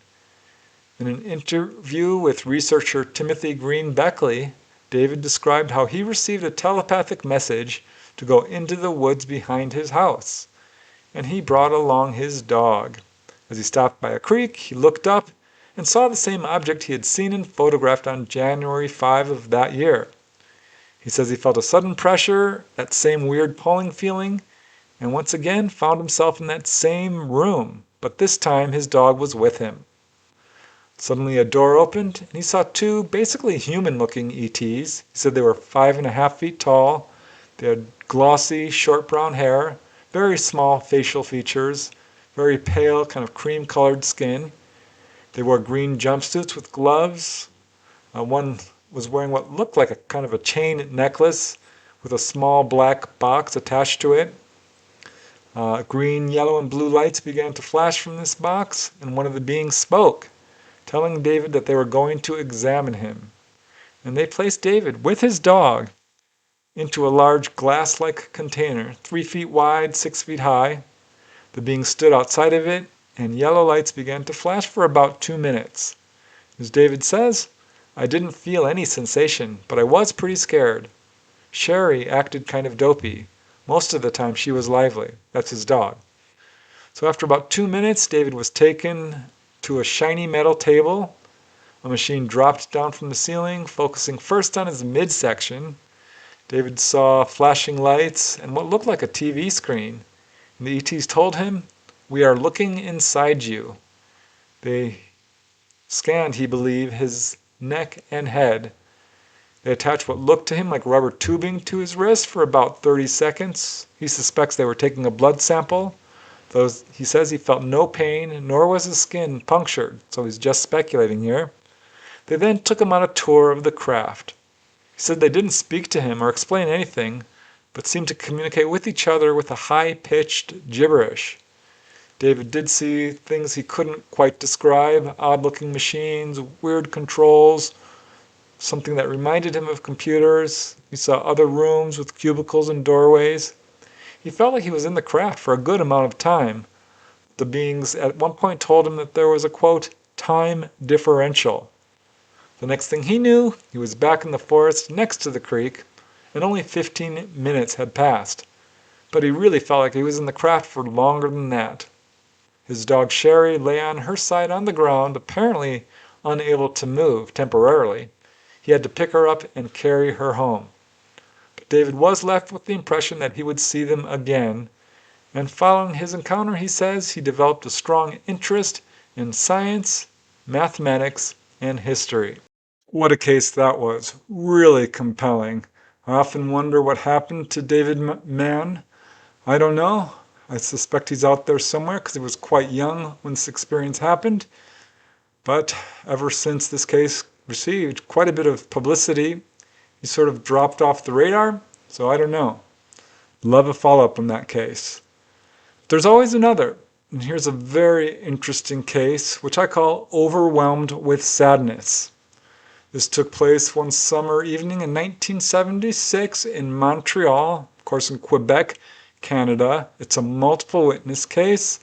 In an interview with researcher Timothy Green Beckley, David described how he received a telepathic message to go into the woods behind his house, and he brought along his dog. As he stopped by a creek, he looked up and saw the same object he had seen and photographed on January 5 of that year. He says he felt a sudden pressure, that same weird pulling feeling, and once again found himself in that same room, but this time his dog was with him. Suddenly a door opened, and he saw 2 basically human-looking ETs. He said they were 5.5 feet tall. They had glossy, short brown hair, very small facial features, very pale, kind of cream-colored skin. They wore green jumpsuits with gloves. One was wearing what looked like a kind of a chain necklace with a small black box attached to it. Green, yellow, and blue lights began to flash from this box, and one of the beings spoke, telling David that they were going to examine him. And they placed David with his dog into a large glass-like container, 3 feet wide, 6 feet high. The being stood outside of it, and yellow lights began to flash for about 2 minutes. As David says, I didn't feel any sensation, but I was pretty scared. Sherry acted kind of dopey. Most of the time she was lively. That's his dog. So after about 2 minutes, David was taken to a shiny metal table. A machine dropped down from the ceiling, focusing first on his midsection. David saw flashing lights and what looked like a TV screen. And the ETs told him, "We are looking inside you." They scanned, he believed, his neck and head. They attached what looked to him like rubber tubing to his wrist for about 30 seconds. He suspects they were taking a blood sample. Though he says he felt no pain, nor was his skin punctured, so he's just speculating here. They then took him on a tour of the craft. He said they didn't speak to him or explain anything, but seemed to communicate with each other with a high-pitched gibberish. David did see things he couldn't quite describe, odd-looking machines, weird controls, something that reminded him of computers. He saw other rooms with cubicles and doorways. He felt like he was in the craft for a good amount of time. The beings at one point told him that there was a, quote, time differential. The next thing he knew, he was back in the forest next to the creek, and only 15 minutes had passed. But he really felt like he was in the craft for longer than that. His dog Sherry lay on her side on the ground, apparently unable to move temporarily. He had to pick her up and carry her home. But David was left with the impression that he would see them again, and following his encounter, he says, he developed a strong interest in science, mathematics, and history. What a case that was. Really compelling. I often wonder what happened to David Mahan. I don't know. I suspect he's out there somewhere because he was quite young when this experience happened. But ever since this case received quite a bit of publicity, he sort of dropped off the radar, so I don't know. Love a follow-up on that case. There's always another, and here's a very interesting case, which I call Overwhelmed with Sadness. This took place one summer evening in 1976 in Montreal, of course in Quebec, Canada. It's a multiple witness case,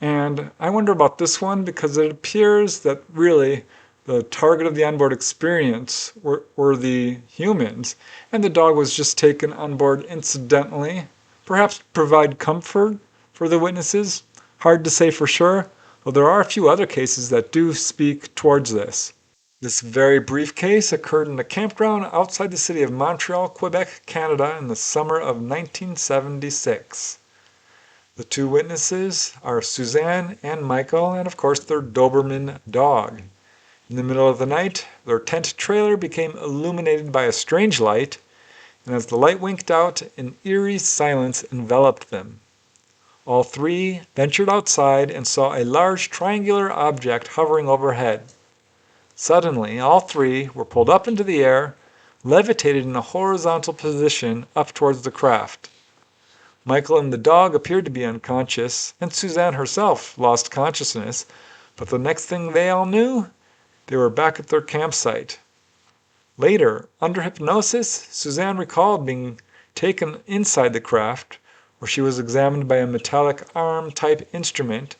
and I wonder about this one because it appears that really the target of the onboard experience were the humans, and the dog was just taken on board incidentally, perhaps to provide comfort for the witnesses. Hard to say for sure, though there are a few other cases that do speak towards this. This very brief case occurred in a campground outside the city of Montreal, Quebec, Canada in the summer of 1976. The two witnesses are Suzanne and Michael, and of course their Doberman dog. In the middle of the night, their tent trailer became illuminated by a strange light, and as the light winked out, an eerie silence enveloped them. All three ventured outside and saw a large triangular object hovering overhead. Suddenly, all three were pulled up into the air, levitated in a horizontal position up towards the craft. Michael and the dog appeared to be unconscious, and Suzanne herself lost consciousness, but the next thing they all knew, they were back at their campsite. Later, under hypnosis, Suzanne recalled being taken inside the craft, where she was examined by a metallic arm-type instrument,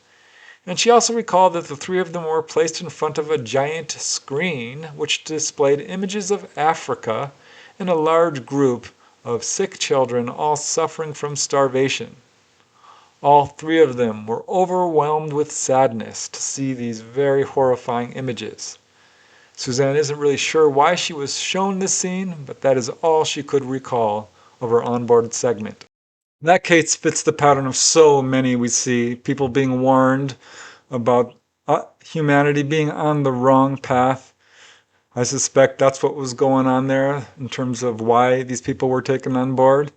and she also recalled that the three of them were placed in front of a giant screen which displayed images of Africa and a large group of sick children all suffering from starvation. All three of them were overwhelmed with sadness to see these very horrifying images. Suzanne isn't really sure why she was shown this scene, but that is all she could recall of her onboard segment. That case fits the pattern of so many we see, people being warned about humanity being on the wrong path. I suspect that's what was going on there in terms of why these people were taken on board.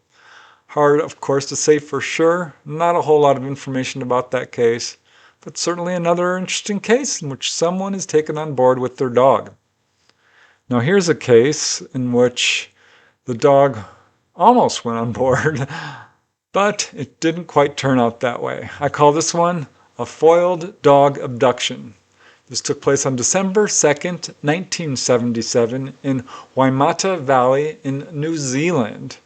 Hard, of course, to say for sure. Not a whole lot of information about that case, but certainly another interesting case in which someone is taken on board with their dog. Now here's a case in which the dog almost went on board, but it didn't quite turn out that way. I call this one a foiled dog abduction. This took place on December 2nd, 1977 in Waimata Valley in New Zealand.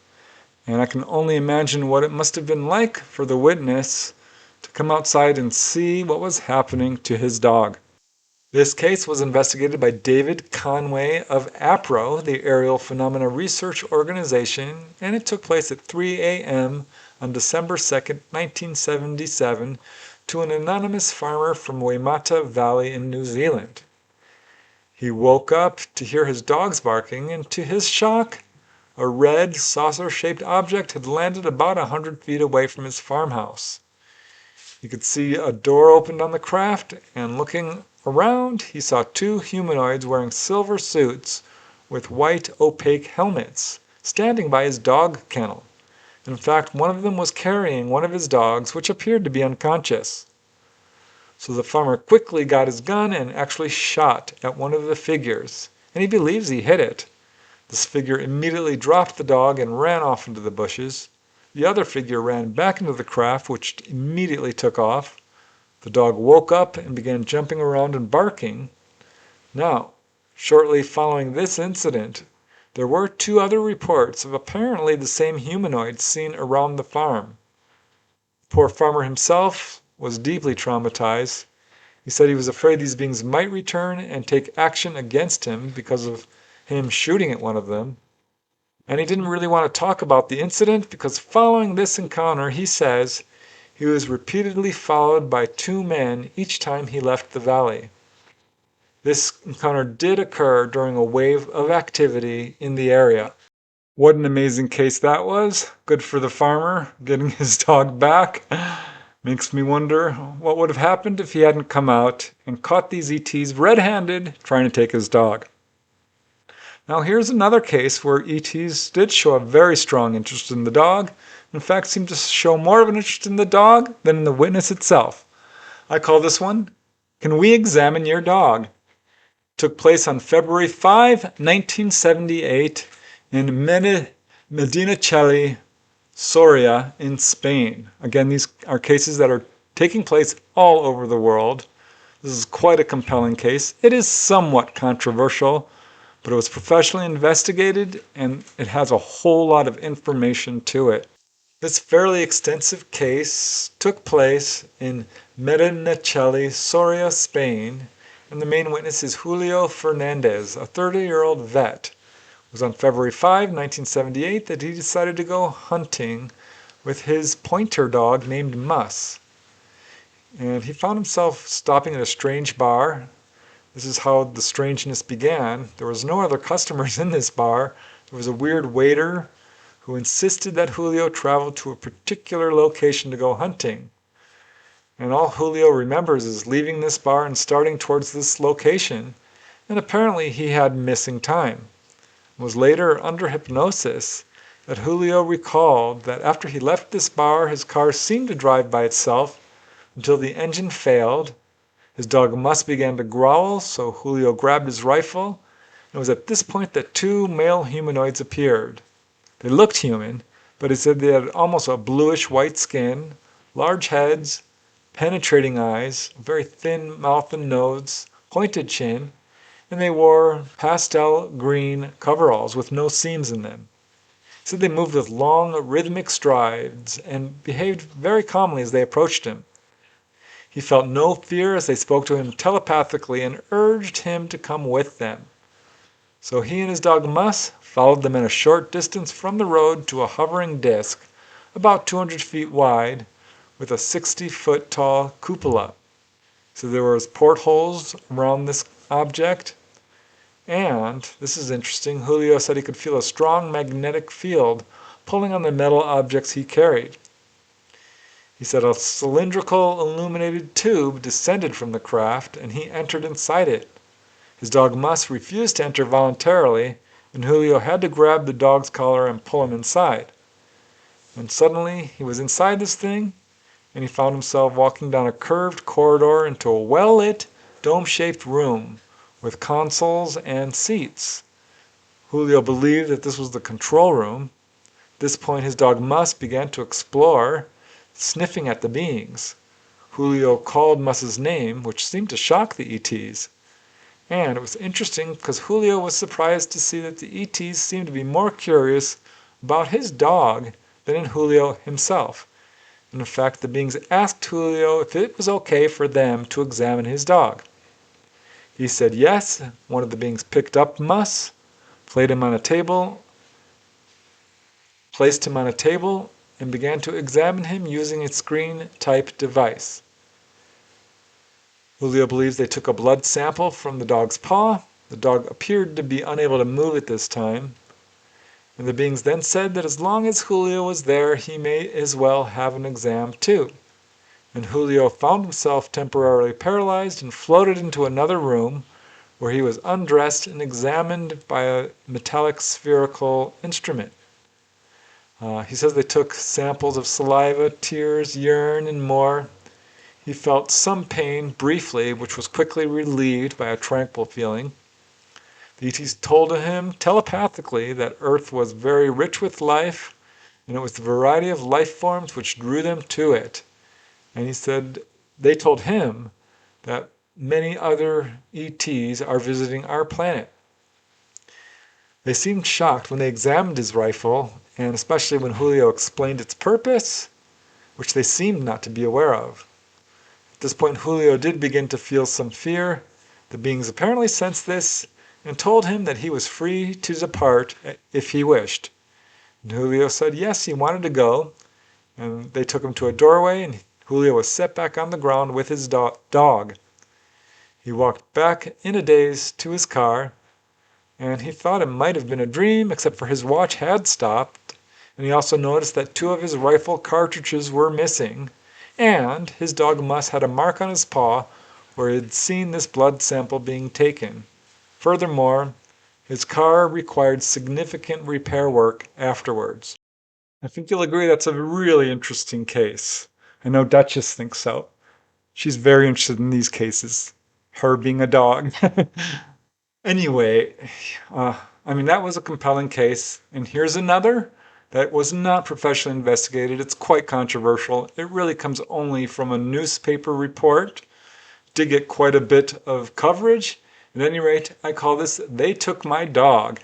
And I can only imagine what it must have been like for the witness to come outside and see what was happening to his dog. This case was investigated by David Conway of APRO, the Aerial Phenomena Research Organization, and it took place at 3 a.m. on December 2nd, 1977, to an anonymous farmer from Waimata Valley in New Zealand. He woke up to hear his dogs barking, and to his shock, a red saucer-shaped object had landed about 100 feet away from his farmhouse. He could see a door opened on the craft, and looking around, he saw two humanoids wearing silver suits with white opaque helmets, standing by his dog kennel. In fact, one of them was carrying one of his dogs, which appeared to be unconscious. So the farmer quickly got his gun and actually shot at one of the figures, and he believes he hit it. This figure immediately dropped the dog and ran off into the bushes. The other figure ran back into the craft, which immediately took off. The dog woke up and began jumping around and barking. Now, shortly following this incident, there were two other reports of apparently the same humanoids seen around the farm. The poor farmer himself was deeply traumatized. He said he was afraid these beings might return and take action against him because of him shooting at one of them. And he didn't really want to talk about the incident because following this encounter, he says, he was repeatedly followed by two men each time he left the valley. This encounter did occur during a wave of activity in the area. What an amazing case that was. Good for the farmer, getting his dog back. Makes me wonder what would have happened if he hadn't come out and caught these ETs red-handed trying to take his dog. Now here's another case where ETs did show a very strong interest in the dog. In fact, seemed to show more of an interest in the dog than in the witness itself. I call this one, Can We Examine Your Dog? It took place on February 5, 1978 in Medinaceli, Soria in Spain. Again, these are cases that are taking place all over the world. This is quite a compelling case. It is somewhat controversial, but it was professionally investigated and it has a whole lot of information to it. This fairly extensive case took place in Medinaceli, Soria, Spain, and the main witness is Julio Fernandez, a 30-year-old vet. It was on February 5, 1978 that he decided to go hunting with his pointer dog named Mus. And he found himself stopping at a strange bar. This is how the strangeness began. There was no other customers in this bar. There was a weird waiter who insisted that Julio travel to a particular location to go hunting. And all Julio remembers is leaving this bar and starting towards this location, and apparently he had missing time. It was later under hypnosis that Julio recalled that after he left this bar, his car seemed to drive by itself until the engine failed. His dog Mus began to growl, so Julio grabbed his rifle, and it was at this point that two male humanoids appeared. They looked human, but he said they had almost a bluish-white skin, large heads, penetrating eyes, a very thin mouth and nose, pointed chin, and they wore pastel green coveralls with no seams in them. He said they moved with long, rhythmic strides and behaved very calmly as they approached him. He felt no fear as they spoke to him telepathically and urged him to come with them. So he and his dog Mus followed them in a short distance from the road to a hovering disc about 200 feet wide with a 60-foot tall cupola. So there was portholes around this object, and this is interesting, Julio said he could feel a strong magnetic field pulling on the metal objects he carried. He said a cylindrical illuminated tube descended from the craft and he entered inside it. His dog Mus refused to enter voluntarily, and Julio had to grab the dog's collar and pull him inside. And suddenly he was inside this thing, and he found himself walking down a curved corridor into a well-lit, dome-shaped room with consoles and seats. Julio believed that this was the control room. At this point his dog Mus began to explore, sniffing at the beings. Julio called Mus's name, which seemed to shock the ETs. And it was interesting because Julio was surprised to see that the ETs seemed to be more curious about his dog than in Julio himself. And in fact, the beings asked Julio if it was okay for them to examine his dog. He said yes. One of the beings picked up Mus, placed him on a table, and began to examine him using a screen-type device. Julio believes they took a blood sample from the dog's paw. The dog appeared to be unable to move at this time. And the beings then said that as long as Julio was there, he may as well have an exam too. And Julio found himself temporarily paralyzed and floated into another room where he was undressed and examined by a metallic spherical instrument. He says they took samples of saliva, tears, urine, and more. He felt some pain briefly, which was quickly relieved by a tranquil feeling. The ETs told him telepathically that Earth was very rich with life, and it was the variety of life forms which drew them to it. And he said they told him that many other ETs are visiting our planet. They seemed shocked when they examined his rifle, and especially when Julio explained its purpose, which they seemed not to be aware of. At this point, Julio did begin to feel some fear. The beings apparently sensed this and told him that he was free to depart if he wished. And Julio said yes, he wanted to go, and they took him to a doorway, and Julio was set back on the ground with his dog. He walked back in a daze to his car, and he thought it might have been a dream, except for his watch had stopped, and he also noticed that 2 of his rifle cartridges were missing, and his dog Mus had a mark on his paw where he had seen this blood sample being taken. Furthermore, his car required significant repair work afterwards. I think you'll agree that's a really interesting case. I know Duchess thinks so. She's very interested in these cases, her being a dog. Anyway, that was a compelling case. And here's another that was not professionally investigated. It's quite controversial. It really comes only from a newspaper report. Did get quite a bit of coverage. At any rate, I call this They Took My Dog.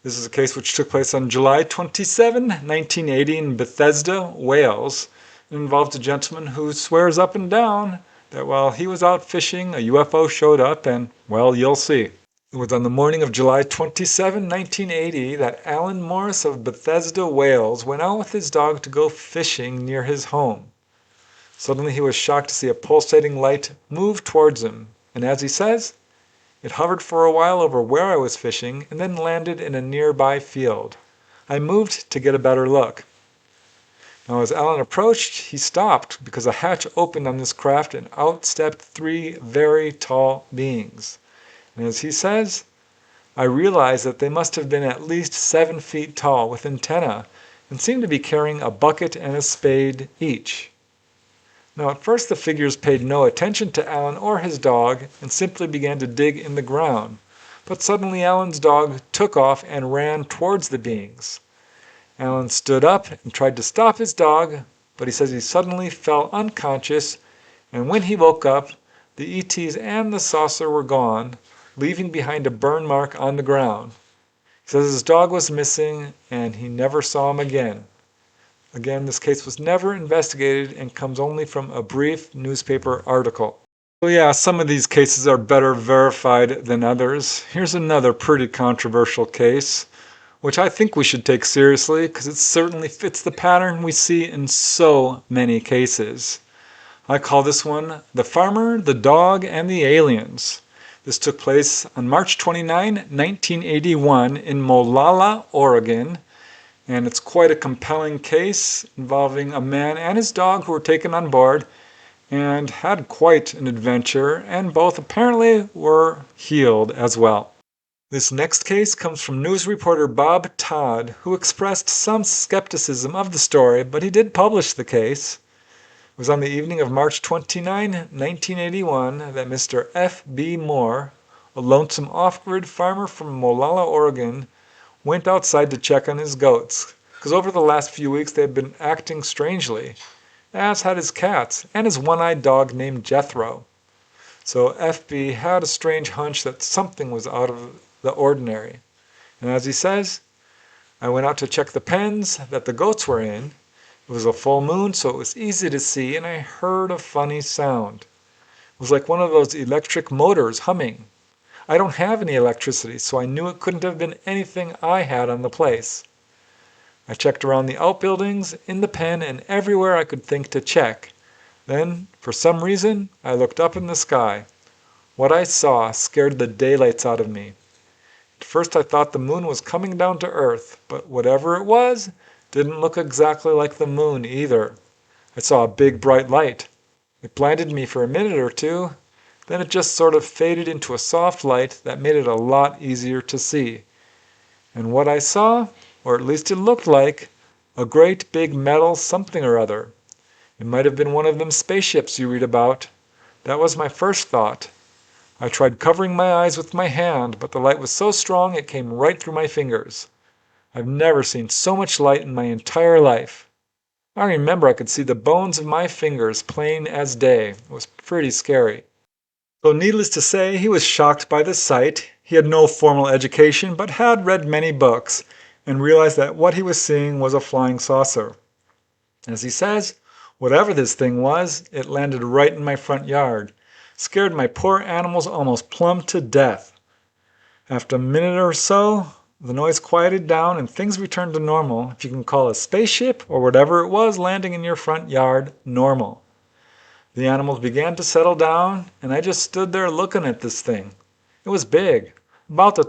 This is a case which took place on July 27, 1980 in Bethesda, Wales. It involved a gentleman who swears up and down that while he was out fishing, a UFO showed up and, well, you'll see. It was on the morning of July 27, 1980 that Alan Morris of Bethesda, Wales went out with his dog to go fishing near his home. Suddenly he was shocked to see a pulsating light move towards him, and as he says, it hovered for a while over where I was fishing and then landed in a nearby field. I moved to get a better look. Now as Alan approached, he stopped because a hatch opened on this craft and out stepped 3 very tall beings. And as he says, I realized that they must have been at least 7 feet tall with antennae and seemed to be carrying a bucket and a spade each. Now at first the figures paid no attention to Alan or his dog and simply began to dig in the ground. But suddenly Alan's dog took off and ran towards the beings. Alan stood up and tried to stop his dog, but he says he suddenly fell unconscious, and when he woke up, the ETs and the saucer were gone, leaving behind a burn mark on the ground. He says his dog was missing and he never saw him again. Again, this case was never investigated and comes only from a brief newspaper article. So yeah, some of these cases are better verified than others. Here's another pretty controversial case, which I think we should take seriously because it certainly fits the pattern we see in so many cases. I call this one The Farmer, the Dog, and the Aliens. This took place on March 29, 1981 in Molalla, Oregon. And it's quite a compelling case involving a man and his dog who were taken on board and had quite an adventure, and both apparently were healed as well. This next case comes from news reporter Bob Todd, who expressed some skepticism of the story, but he did publish the case. It was on the evening of March 29, 1981 that Mr. F.B. Moore, a lonesome off-grid farmer from Molalla, Oregon, went outside to check on his goats, because over the last few weeks they had been acting strangely, as had his cats and his one-eyed dog named Jethro. So FB had a strange hunch that something was out of the ordinary. And as he says, I went out to check the pens that the goats were in, It was a full moon, so it was easy to see, and I heard a funny sound. It was like one of those electric motors humming. I don't have any electricity, so I knew it couldn't have been anything I had on the place. I checked around the outbuildings, in the pen, and everywhere I could think to check. Then, for some reason, I looked up in the sky. What I saw scared the daylights out of me. At first I thought the moon was coming down to Earth, but whatever it was didn't look exactly like the moon either. I saw a big bright light. It blinded me for a minute or two, then it just sort of faded into a soft light that made it a lot easier to see. And what I saw, or at least it looked like, a great big metal something or other. It might have been one of them spaceships you read about. That was my first thought. I tried covering my eyes with my hand, but the light was so strong it came right through my fingers. I've never seen so much light in my entire life. I remember I could see the bones of my fingers plain as day. It was pretty scary. So needless to say, he was shocked by the sight. He had no formal education, but had read many books, and realized that what he was seeing was a flying saucer. As he says, whatever this thing was, it landed right in my front yard. Scared my poor animals almost plumb to death. After a minute or so, the noise quieted down and things returned to normal, if you can call a spaceship or whatever it was landing in your front yard normal. The animals began to settle down, and I just stood there looking at this thing. It was big, about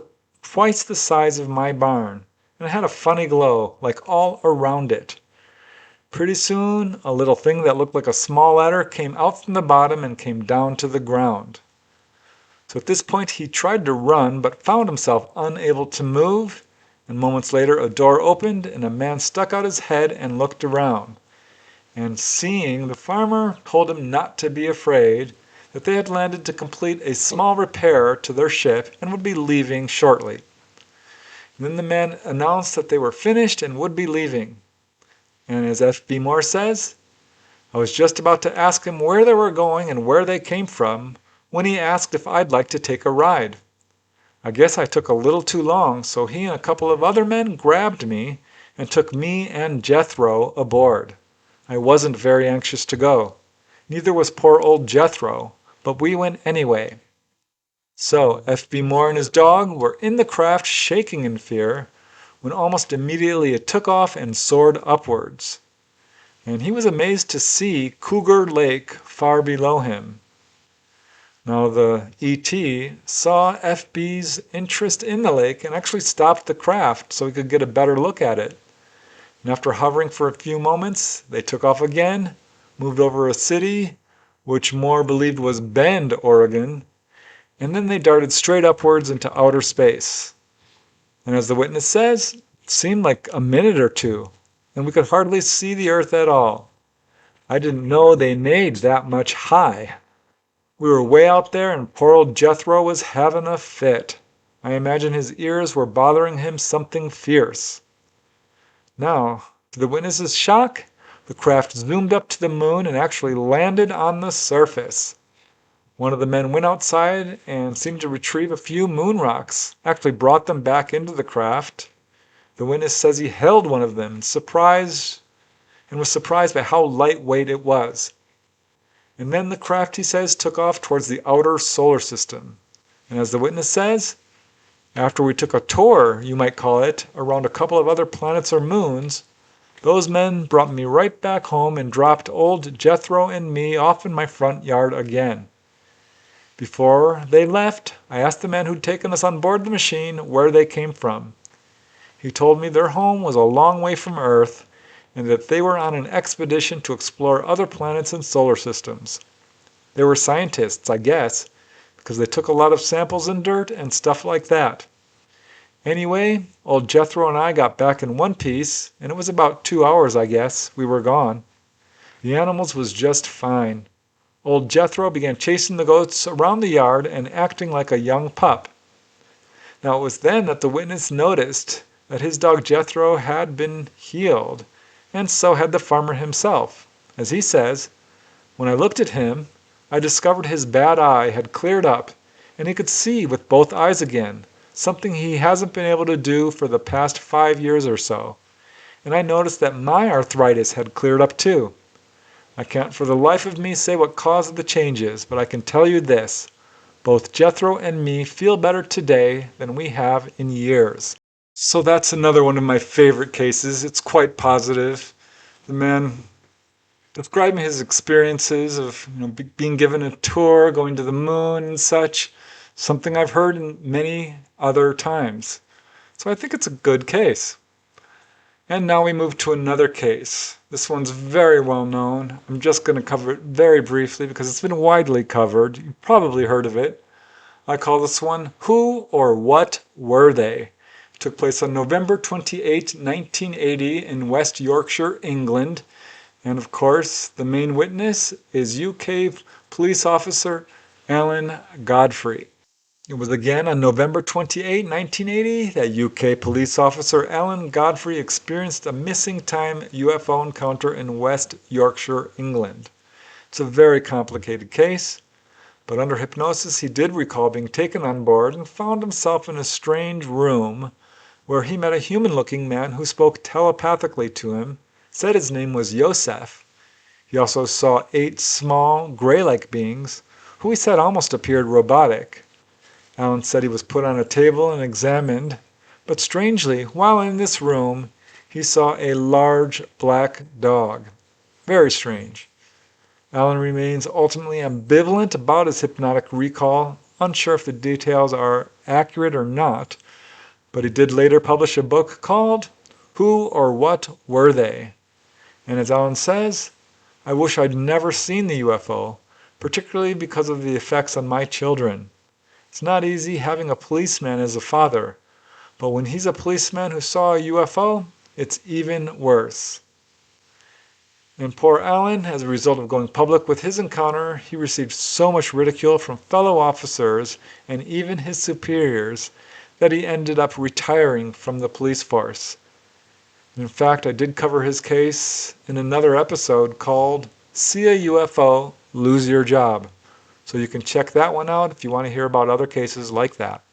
twice the size of my barn, and it had a funny glow, like all around it. Pretty soon, a little thing that looked like a small ladder came out from the bottom and came down to the ground. So at this point he tried to run, but found himself unable to move, and moments later a door opened and a man stuck out his head and looked around. And seeing the farmer told him not to be afraid, that they had landed to complete a small repair to their ship and would be leaving shortly. And then the man announced that they were finished and would be leaving. And as F.B. Moore says, I was just about to ask him where they were going and where they came from when he asked if I'd like to take a ride. I guess I took a little too long, so he and a couple of other men grabbed me and took me and Jethro aboard. I wasn't very anxious to go. Neither was poor old Jethro, but we went anyway. So F.B. Moore and his dog were in the craft shaking in fear, when almost immediately it took off and soared upwards. And he was amazed to see Cougar Lake far below him. Now the E.T. saw F.B.'s interest in the lake and actually stopped the craft so he could get a better look at it. And after hovering for a few moments, they took off again, moved over a city, which Moore believed was Bend, Oregon, and then they darted straight upwards into outer space. And as the witness says, it seemed like a minute or two, and we could hardly see the earth at all. I didn't know they made that much high. We were way out there, and poor old Jethro was having a fit. I imagine his ears were bothering him something fierce. Now, to the witness's shock, the craft zoomed up to the moon and actually landed on the surface. One of the men went outside and seemed to retrieve a few moon rocks, actually brought them back into the craft. The witness says he held one of them, was surprised by how lightweight it was. And then the craft, he says, took off towards the outer solar system. And as the witness says, after we took a tour, you might call it, around a couple of other planets or moons, those men brought me right back home and dropped old Jethro and me off in my front yard again. Before they left, I asked the man who'd taken us on board the machine where they came from. He told me their home was a long way from Earth and that they were on an expedition to explore other planets and solar systems. They were scientists, I guess, because they took a lot of samples and dirt and stuff like that. Anyway, old Jethro and I got back in one piece, and it was about 2 hours, I guess, we were gone. The animals was just fine. Old Jethro began chasing the goats around the yard and acting like a young pup. Now it was then that the witness noticed that his dog Jethro had been healed, and so had the farmer himself. As he says, when I looked at him, I discovered his bad eye had cleared up, and he could see with both eyes again, something he hasn't been able to do for the past 5 years or so. and I noticed that my arthritis had cleared up too. I can't for the life of me say what caused the changes, but I can tell you this. Both Jethro and me feel better today than we have in years. So that's another one of my favorite cases. It's quite positive. The man describing his experiences of being given a tour, going to the moon and such, something I've heard in many other times. So I think it's a good case. And now we move to another case. This one's very well known. I'm just going to cover it very briefly because it's been widely covered. You've probably heard of it. I call this one Who or What Were They? It took place on November 28, 1980 in West Yorkshire, England. And of course, the main witness is UK police officer Alan Godfrey. It was again on November 28, 1980 that UK police officer Alan Godfrey experienced a missing time UFO encounter in West Yorkshire, England. It's a very complicated case, but under hypnosis he did recall being taken on board and found himself in a strange room where he met a human-looking man who spoke telepathically to him, said his name was Yosef. He also saw 8 small, gray-like beings who he said almost appeared robotic. Alan said he was put on a table and examined, but strangely, while in this room, he saw a large black dog. Very strange. Alan remains ultimately ambivalent about his hypnotic recall, unsure if the details are accurate or not, but he did later publish a book called Who or What Were They? And as Alan says, I wish I'd never seen the UFO, particularly because of the effects on my children. It's not easy having a policeman as a father, but when he's a policeman who saw a UFO, it's even worse. And poor Alan, as a result of going public with his encounter, he received so much ridicule from fellow officers and even his superiors that he ended up retiring from the police force. In fact, I did cover his case in another episode called See a UFO, Lose Your Job. So you can check that one out if you want to hear about other cases like that.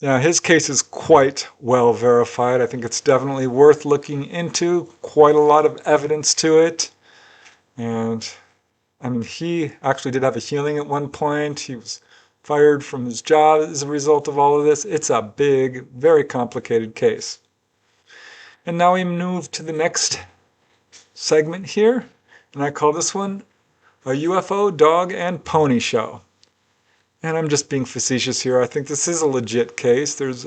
Yeah, his case is quite well verified. I think it's definitely worth looking into. Quite a lot of evidence to it. And I mean, he actually did have a healing at one point. He was fired from his job as a result of all of this. It's a big, very complicated case. And now we move to the next segment here. And I call this one A UFO Dog and Pony Show. And I'm just being facetious here. I think this is a legit case. There's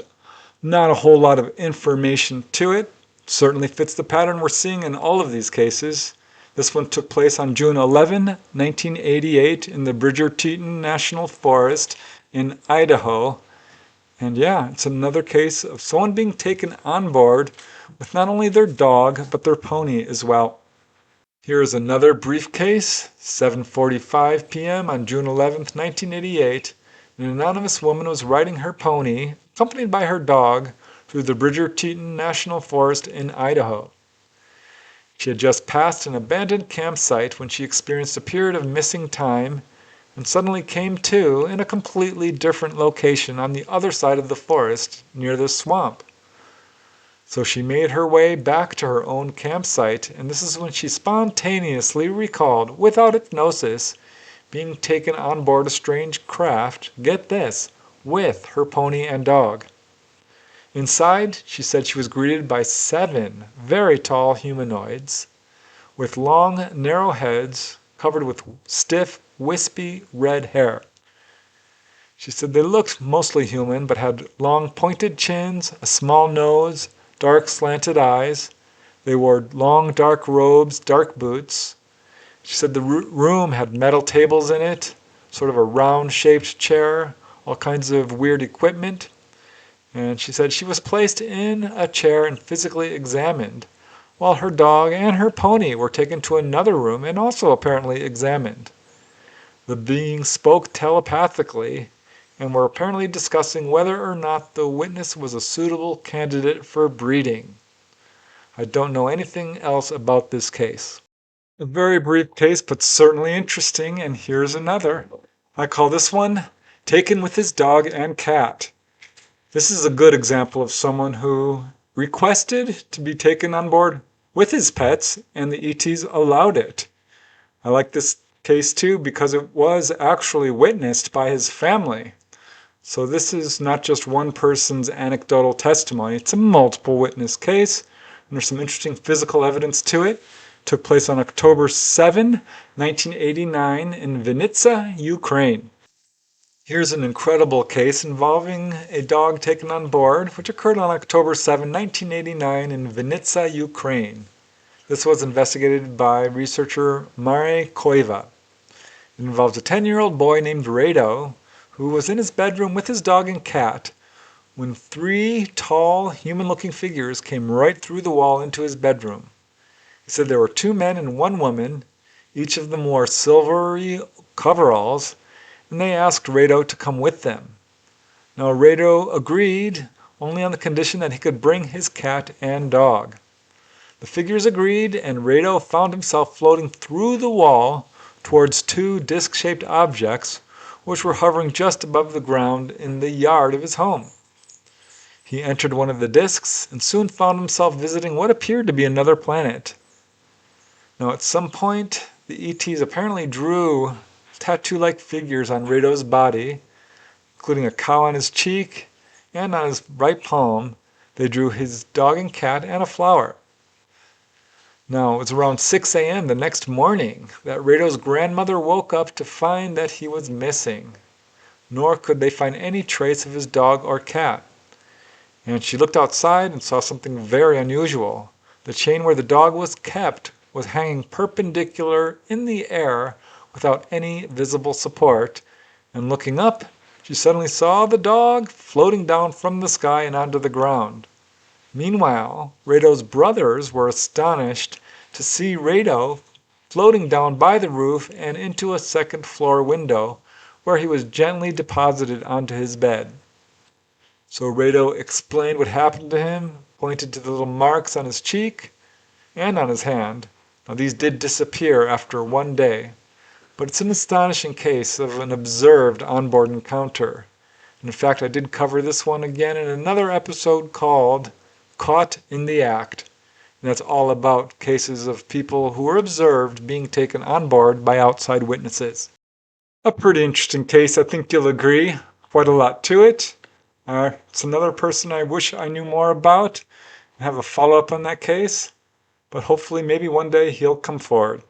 not a whole lot of information to it. Certainly fits the pattern we're seeing in all of these cases. This one took place on June 11, 1988 in the Bridger-Teton National Forest in Idaho. And yeah, it's another case of someone being taken on board with not only their dog, but their pony as well. Here is another brief case, 7:45 p.m. on June 11, 1988. An anonymous woman was riding her pony, accompanied by her dog, through the Bridger-Teton National Forest in Idaho. She had just passed an abandoned campsite when she experienced a period of missing time and suddenly came to in a completely different location on the other side of the forest near the swamp. So she made her way back to her own campsite, and this is when she spontaneously recalled, without hypnosis, being taken on board a strange craft, get this, with her pony and dog. Inside, she said she was greeted by 7 very tall humanoids with long, narrow heads covered with stiff, wispy red hair. She said they looked mostly human, but had long pointed chins, a small nose, dark slanted eyes. They wore long dark robes, dark boots. She said the room had metal tables in it, sort of a round-shaped chair, all kinds of weird equipment. And she said she was placed in a chair and physically examined, while her dog and her pony were taken to another room and also apparently examined. The beings spoke telepathically and were apparently discussing whether or not the witness was a suitable candidate for breeding. I don't know anything else about this case. A very brief case, but certainly interesting, and here's another. I call this one Taken with His Dog and Cat. This is a good example of someone who requested to be taken on board with his pets, and the ETs allowed it. I like this case too because it was actually witnessed by his family. So this is not just one person's anecdotal testimony, it's a multiple witness case, and there's some interesting physical evidence to it. It took place on October 7, 1989 in Vinnytsia, Ukraine. Here's an incredible case involving a dog taken on board, which occurred on October 7, 1989 in Vinnytsia, Ukraine. This was investigated by researcher Mare Koiva. It involves a 10-year-old boy named Rado, who was in his bedroom with his dog and cat when 3 tall, human-looking figures came right through the wall into his bedroom. He said there were 2 men and 1 woman. Each of them wore silvery coveralls, and they asked Rado to come with them. Now Rado agreed only on the condition that he could bring his cat and dog. The figures agreed, and Rado found himself floating through the wall towards 2 disc-shaped objects which were hovering just above the ground in the yard of his home. He entered one of the discs and soon found himself visiting what appeared to be another planet. Now at some point, the ETs apparently drew tattoo-like figures on Rado's body, including a cow on his cheek, and on his right palm, they drew his dog and cat and a flower. Now, it was around 6 a.m. the next morning that Rado's grandmother woke up to find that he was missing, nor could they find any trace of his dog or cat. And she looked outside and saw something very unusual. The chain where the dog was kept was hanging perpendicular in the air without any visible support, and looking up, she suddenly saw the dog floating down from the sky and onto the ground. Meanwhile, Rado's brothers were astonished to see Rado floating down by the roof and into a second-floor window, where he was gently deposited onto his bed. So Rado explained what happened to him, pointed to the little marks on his cheek and on his hand. Now these did disappear after 1 day, but it's an astonishing case of an observed onboard encounter. In fact, I did cover this one again in another episode called Caught in the Act. And that's all about cases of people who were observed being taken on board by outside witnesses. A pretty interesting case, I think you'll agree. Quite a lot to it. It's another person I wish I knew more about and have a follow-up on that case. But hopefully maybe one day he'll come forward.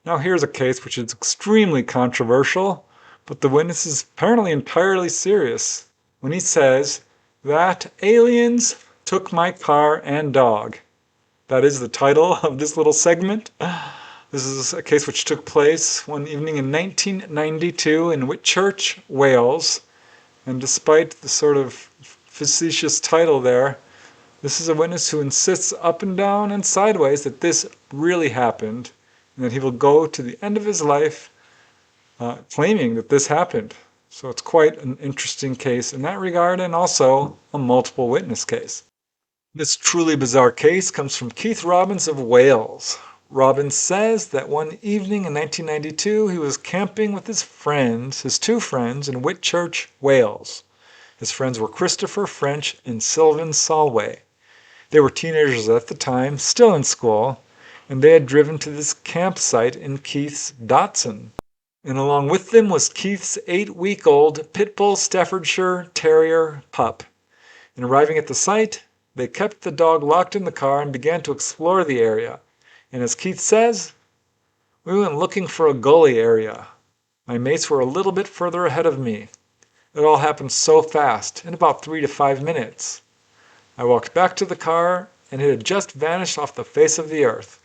Now here's a case which is extremely controversial, but the witness is apparently entirely serious when he says that aliens took my car and dog. That is the title of this little segment. This is a case which took place one evening in 1992 in Whitchurch, Wales. And despite the sort of facetious title there, this is a witness who insists up and down and sideways that this really happened, and that he will go to the end of his life claiming that this happened. So it's quite an interesting case in that regard, and also a multiple witness case. This truly bizarre case comes from Keith Robbins of Wales. Robbins says that one evening in 1992 he was camping with his 2 friends in Whitchurch, Wales. His friends were Christopher French and Sylvan Solway. They were teenagers at the time, still in school, and they had driven to this campsite in Keith's Datsun. And along with them was Keith's 8-week-old Pit Bull Staffordshire Terrier pup. And arriving at the site, they kept the dog locked in the car and began to explore the area. And as Keith says, we went looking for a gully area. My mates were a little bit further ahead of me. It all happened so fast, in about 3 to 5 minutes. I walked back to the car, and it had just vanished off the face of the earth.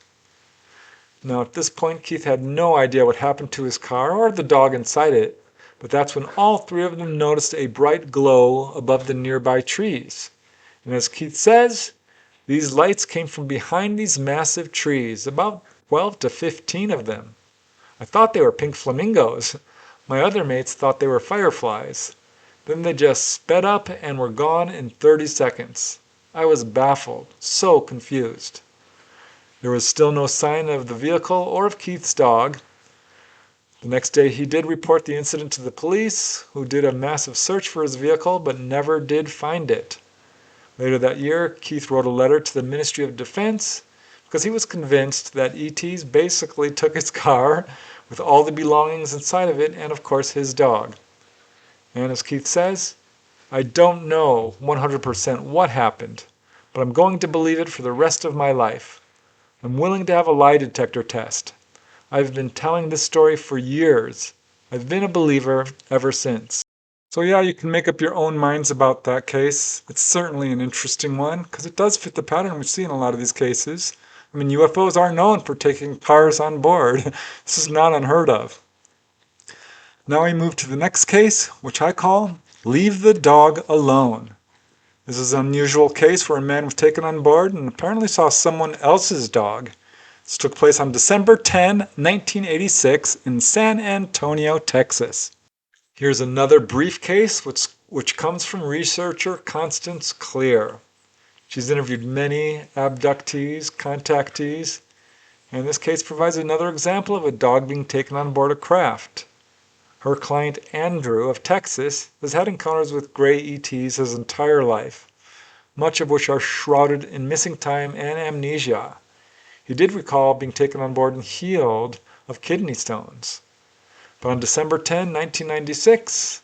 Now at this point, Keith had no idea what happened to his car or the dog inside it, but that's when all 3 of them noticed a bright glow above the nearby trees. And as Keith says, these lights came from behind these massive trees, about 12 to 15 of them. I thought they were pink flamingos. My other mates thought they were fireflies. Then they just sped up and were gone in 30 seconds. I was baffled, so confused. There was still no sign of the vehicle or of Keith's dog. The next day he did report the incident to the police, who did a massive search for his vehicle but never did find it. Later that year, Keith wrote a letter to the Ministry of Defense because he was convinced that ETs basically took his car with all the belongings inside of it and, of course, his dog. And as Keith says, I don't know 100% what happened, but I'm going to believe it for the rest of my life. I'm willing to have a lie detector test. I've been telling this story for years. I've been a believer ever since. So yeah, you can make up your own minds about that case. It's certainly an interesting one because it does fit the pattern we see in a lot of these cases. I mean, UFOs are known for taking cars on board. This is not unheard of. Now we move to the next case, which I call Leave the Dog Alone. This is an unusual case where a man was taken on board and apparently saw someone else's dog. This took place on December 10, 1986 in San Antonio, Texas. Here's another brief case which comes from researcher Constance Clear. She's interviewed many abductees, contactees, and this case provides another example of a dog being taken on board a craft. Her client Andrew of Texas has had encounters with gray ETs his entire life, much of which are shrouded in missing time and amnesia. He did recall being taken on board and healed of kidney stones. But on December 10, 1996,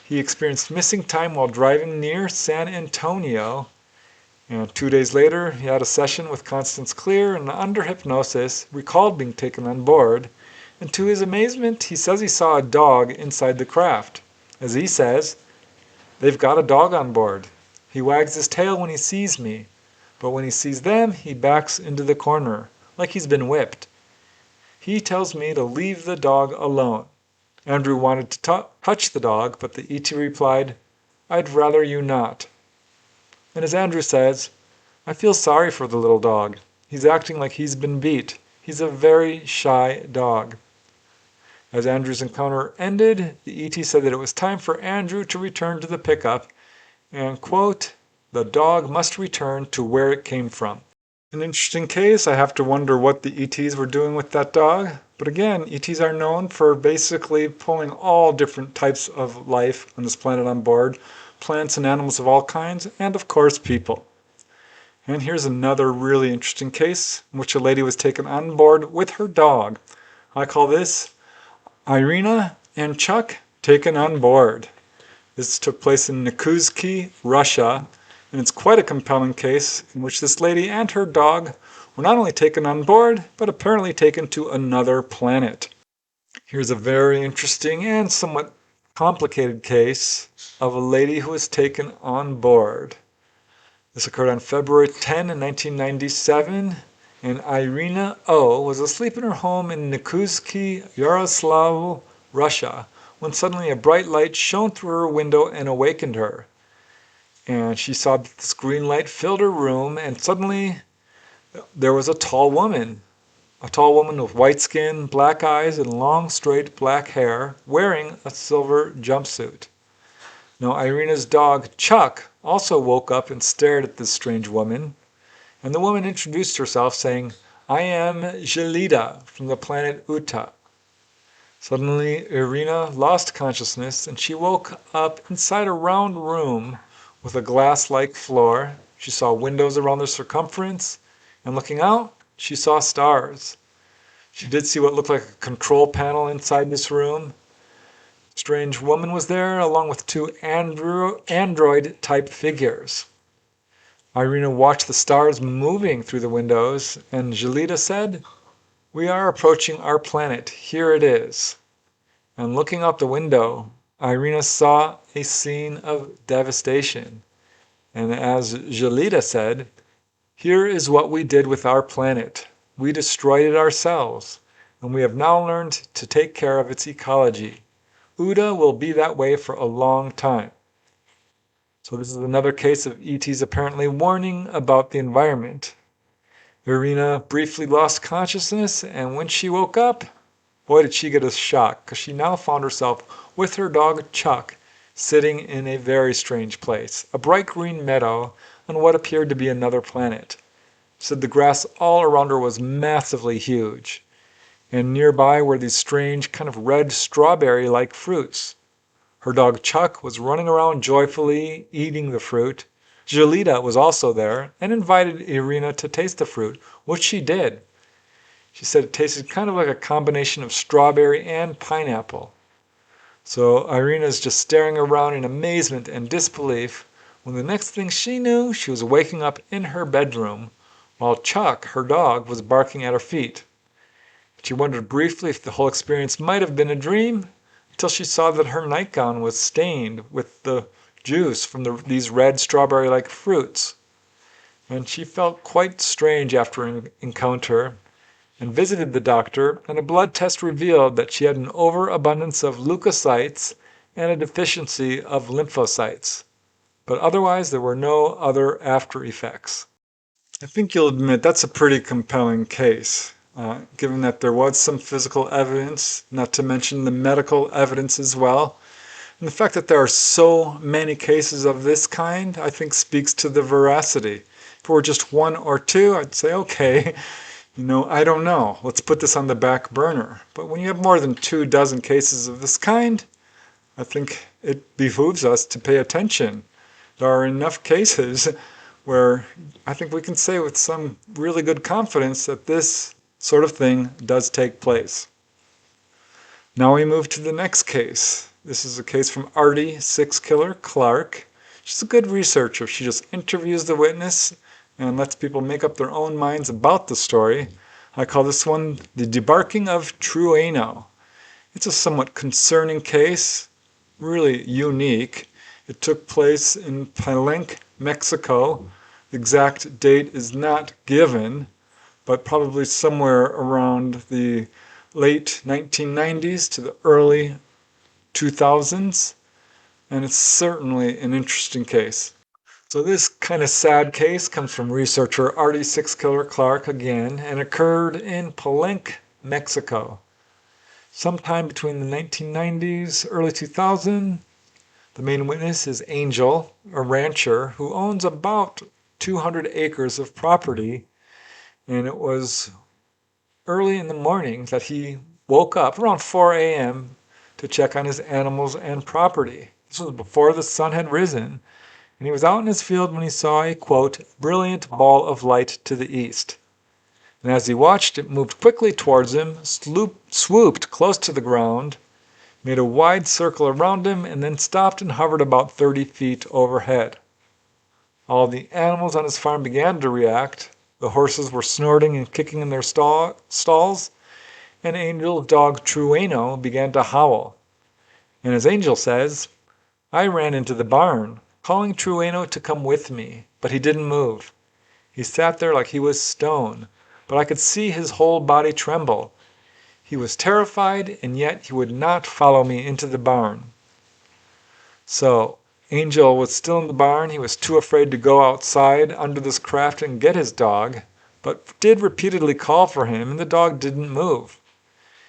he experienced missing time while driving near San Antonio. And 2 days later, he had a session with Constance Clear and under hypnosis recalled being taken on board. And to his amazement, he says he saw a dog inside the craft. As he says, they've got a dog on board. He wags his tail when he sees me, but when he sees them, he backs into the corner, like he's been whipped. He tells me to leave the dog alone. Andrew wanted to touch the dog, but the ET replied, I'd rather you not. And as Andrew says, I feel sorry for the little dog. He's acting like he's been beat. He's a very shy dog. As Andrew's encounter ended, the ET said that it was time for Andrew to return to the pickup and, quote, the dog must return to where it came from. An interesting case. I have to wonder what the ETs were doing with that dog. But again, ETs are known for basically pulling all different types of life on this planet on board, plants and animals of all kinds, and of course people. And here's another really interesting case in which a lady was taken on board with her dog. I call this Irina and Chuck taken on board. This took place in Nikuzki, Russia, and it's quite a compelling case in which this lady and her dog were not only taken on board, but apparently taken to another planet. Here's a very interesting and somewhat complicated case of a lady who was taken on board. This occurred on February 10, 1997, and Irina O. was asleep in her home in Nikuzki, Yaroslav, Russia, when suddenly a bright light shone through her window and awakened her. And she saw that this green light filled her room, and suddenly there was a tall woman with white skin, black eyes, and long, straight black hair, wearing a silver jumpsuit. Now, Irina's dog, Chuck, also woke up and stared at this strange woman, and the woman introduced herself, saying, I am Jelida from the planet Uta. Suddenly, Irina lost consciousness, and she woke up inside a round room with a glass-like floor. She saw windows around the circumference, and looking out, she saw stars. She did see what looked like a control panel inside this room. A strange woman was there, along with two android-type figures. Irina watched the stars moving through the windows, and Jelida said, We are approaching our planet. Here it is. And looking out the window, Irina saw a scene of devastation. And as Jelida said, here is what we did with our planet. We destroyed it ourselves, and we have now learned to take care of its ecology. Uda will be that way for a long time. So this is another case of ETs apparently warning about the environment. Irina briefly lost consciousness, and when she woke up, boy did she get a shock, because she now found herself with her dog Chuck sitting in a very strange place, a bright green meadow on what appeared to be another planet. Said the grass all around her was massively huge, and nearby were these strange kind of red strawberry-like fruits. Her dog Chuck was running around joyfully eating the fruit. Jolita was also there and invited Irina to taste the fruit, which she did. She said it tasted kind of like a combination of strawberry and pineapple. So Irina's just staring around in amazement and disbelief when the next thing she knew, she was waking up in her bedroom while Chuck, her dog, was barking at her feet. She wondered briefly if the whole experience might have been a dream until she saw that her nightgown was stained with the juice from these red strawberry-like fruits. And she felt quite strange after an encounter and visited the doctor, and a blood test revealed that she had an overabundance of leukocytes and a deficiency of lymphocytes. But otherwise, there were no other after effects. I think you'll admit that's a pretty compelling case, given that there was some physical evidence, not to mention the medical evidence as well. And the fact that there are so many cases of this kind, I think speaks to the veracity. If it were just one or two, I'd say, okay, I don't know. Let's put this on the back burner. But when you have more than 24 cases of this kind, I think it behooves us to pay attention. There are enough cases where I think we can say with some really good confidence that this sort of thing does take place. Now we move to the next case. This is a case from Artie, Six Killer Clark. She's a good researcher. She just interviews the witness and lets people make up their own minds about the story. I call this one the debarking of Treno. It's a somewhat concerning case, really unique. It took place in Palenque, Mexico. The exact date is not given, but probably somewhere around the late 1990s to the early 2000s. And it's certainly an interesting case. So this kind of sad case comes from researcher Artie Six Killer Clark again, and occurred in Palenque, Mexico. Sometime between the 1990s, early 2000s, the main witness is Angel, a rancher who owns about 200 acres of property, and it was early in the morning that he woke up around 4 a.m. to check on his animals and property. This was before the sun had risen, and he was out in his field when he saw a, quote, brilliant ball of light to the east. And as he watched, it moved quickly towards him, swooped close to the ground, made a wide circle around him, and then stopped and hovered about 30 feet overhead. All the animals on his farm began to react. The horses were snorting and kicking in their stalls, and Angel dog Treno began to howl. And as Angel says, I ran into the barn, calling Treno to come with me, but he didn't move. He sat there like he was stone, but I could see his whole body tremble. He was terrified, and yet he would not follow me into the barn. So Angel was still in the barn. He was too afraid to go outside under this craft and get his dog, but did repeatedly call for him, and the dog didn't move.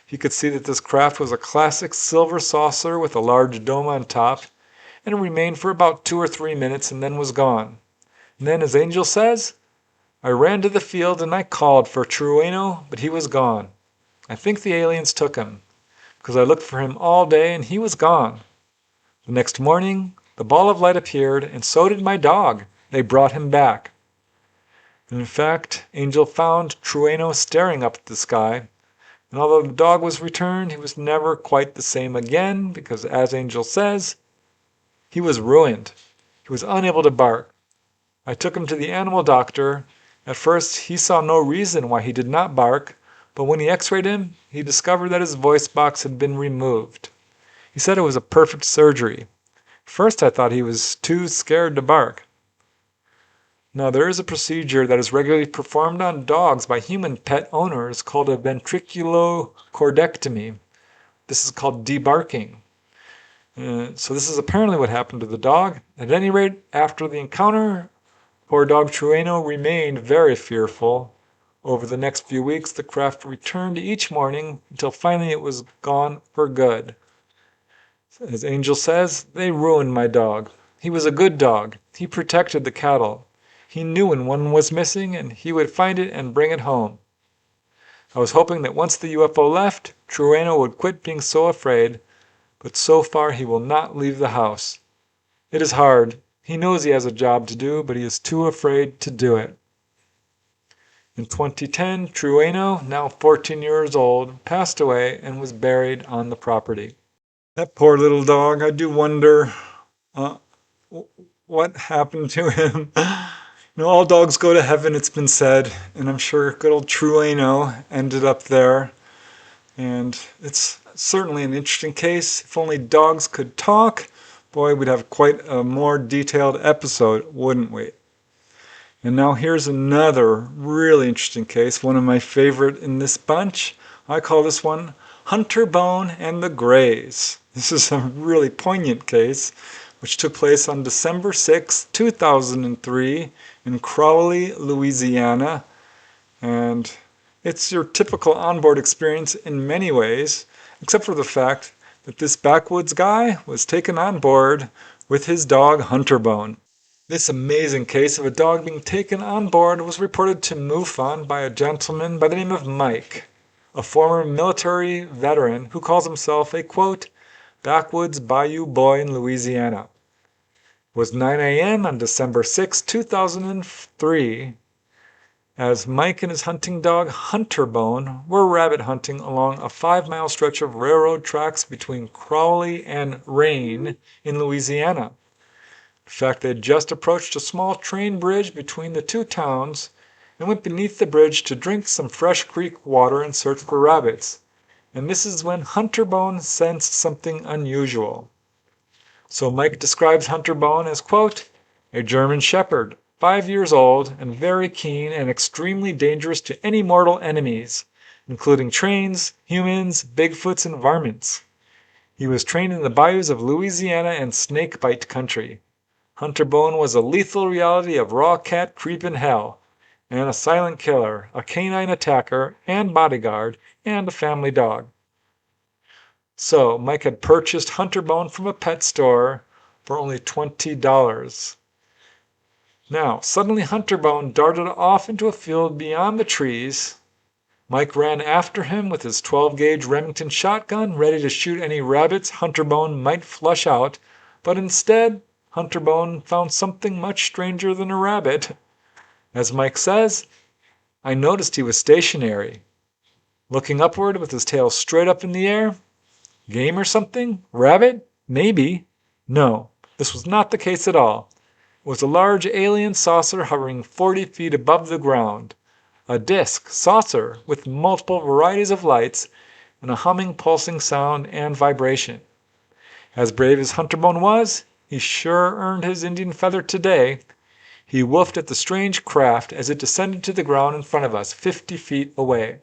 He could see that this craft was a classic silver saucer with a large dome on top, and it remained for about 2 or 3 minutes and then was gone. And then, as Angel says, I ran to the field and I called for Treno, but he was gone. I think the aliens took him, because I looked for him all day and he was gone. The next morning, the ball of light appeared, and so did my dog. They brought him back. And in fact, Angel found Treno staring up at the sky, and although the dog was returned, he was never quite the same again, because as Angel says, he was ruined. He was unable to bark. I took him to the animal doctor. At first, he saw no reason why he did not bark, but when he x-rayed him, he discovered that his voice box had been removed. He said it was a perfect surgery. First, I thought he was too scared to bark. Now, there is a procedure that is regularly performed on dogs by human pet owners called a ventriculocordectomy. This is called debarking. So this is apparently what happened to the dog. At any rate, after the encounter, poor dog Treno remained very fearful. Over the next few weeks, the craft returned each morning until finally it was gone for good. As Angel says, they ruined my dog. He was a good dog. He protected the cattle. He knew when one was missing, and he would find it and bring it home. I was hoping that once the UFO left, Treno would quit being so afraid, but so far he will not leave the house. It is hard. He knows he has a job to do, but he is too afraid to do it. In 2010, Treno, now 14 years old, passed away and was buried on the property. That poor little dog, I do wonder what happened to him. All dogs go to heaven, it's been said, and I'm sure good old Treno ended up there. And it's certainly an interesting case. If only dogs could talk, boy, we'd have quite a more detailed episode, wouldn't we? And now here's another really interesting case, one of my favorite in this bunch. I call this one Hunter Bone and the Greys. This is a really poignant case, which took place on December 6, 2003 in Crowley, Louisiana. And it's your typical onboard experience in many ways, except for the fact that this backwoods guy was taken on board with his dog Hunter Bone. This amazing case of a dog being taken on board was reported to MUFON by a gentleman by the name of Mike, a former military veteran who calls himself a, quote, backwoods bayou boy in Louisiana. It was 9 a.m. on December 6, 2003, as Mike and his hunting dog Hunter Bone were rabbit hunting along a 5-mile stretch of railroad tracks between Crowley and Rayne in Louisiana. In fact, they had just approached a small train bridge between the two towns and went beneath the bridge to drink some fresh creek water and search for rabbits. And this is when Hunter Bone sensed something unusual. So Mike describes Hunter Bone as, quote, a German shepherd, 5 years old and very keen and extremely dangerous to any mortal enemies, including trains, humans, Bigfoots, and varmints. He was trained in the bayous of Louisiana and snakebite country. Hunter Bone was a lethal reality of raw cat creep in hell, and a silent killer, a canine attacker and bodyguard, and a family dog. So Mike had purchased Hunter Bone from a pet store for only $20. Now, suddenly Hunter Bone darted off into a field beyond the trees. Mike ran after him with his 12-gauge Remington shotgun, ready to shoot any rabbits Hunter Bone might flush out, but instead, Hunter Bone found something much stranger than a rabbit. As Mike says, I noticed he was stationary, looking upward with his tail straight up in the air. Game or something? Rabbit? Maybe. No, this was not the case at all. It was a large alien saucer hovering 40 feet above the ground. A disc saucer with multiple varieties of lights and a humming, pulsing sound and vibration. As brave as Hunter Bone was, he sure earned his Indian feather today. He woofed at the strange craft as it descended to the ground in front of us, 50 feet away.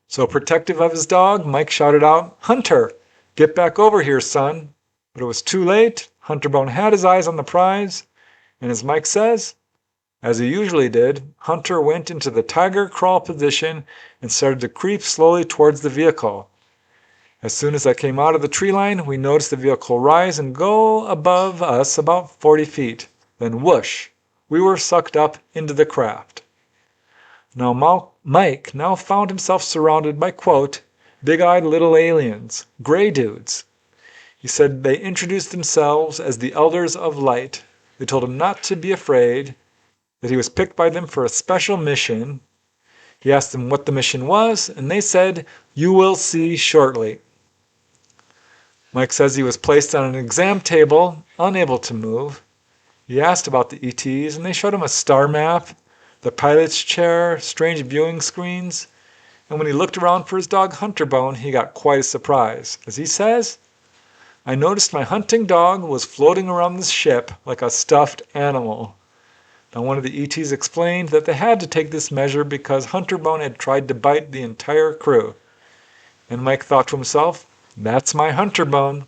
So protective of his dog, Mike shouted out, Hunter, get back over here, son. But it was too late. Hunter Bone had his eyes on the prize, and as Mike says, as he usually did, Hunter went into the tiger crawl position and started to creep slowly towards the vehicle. As soon as I came out of the tree line, we noticed the vehicle rise and go above us about 40 feet. Then whoosh, we were sucked up into the craft. Now Mike now found himself surrounded by, quote, big-eyed little aliens, gray dudes. He said they introduced themselves as the Elders of Light. They told him not to be afraid, that he was picked by them for a special mission. He asked them what the mission was, and they said, you will see shortly. Mike says he was placed on an exam table, unable to move. He asked about the ETs, and they showed him a star map, the pilot's chair, strange viewing screens, and when he looked around for his dog Hunter Bone, he got quite a surprise. As he says, I noticed my hunting dog was floating around the ship like a stuffed animal. Now one of the ETs explained that they had to take this measure because Hunter Bone had tried to bite the entire crew. And Mike thought to himself, that's my Hunter Bone.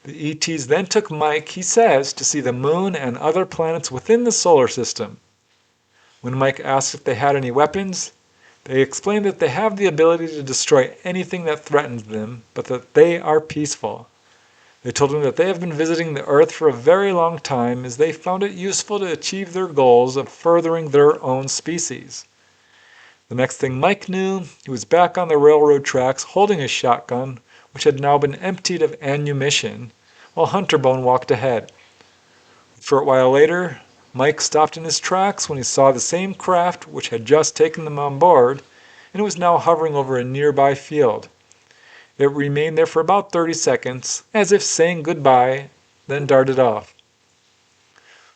The ETs then took Mike, he says, to see the moon and other planets within the solar system. When Mike asked if they had any weapons, they explained that they have the ability to destroy anything that threatens them, but that they are peaceful. They told him that they have been visiting the Earth for a very long time as they found it useful to achieve their goals of furthering their own species. The next thing Mike knew, he was back on the railroad tracks holding his shotgun, which had now been emptied of ammunition, while Hunter Bone walked ahead. A short while later, Mike stopped in his tracks when he saw the same craft which had just taken them on board, and it was now hovering over a nearby field. It remained there for about 30 seconds, as if saying goodbye, then darted off.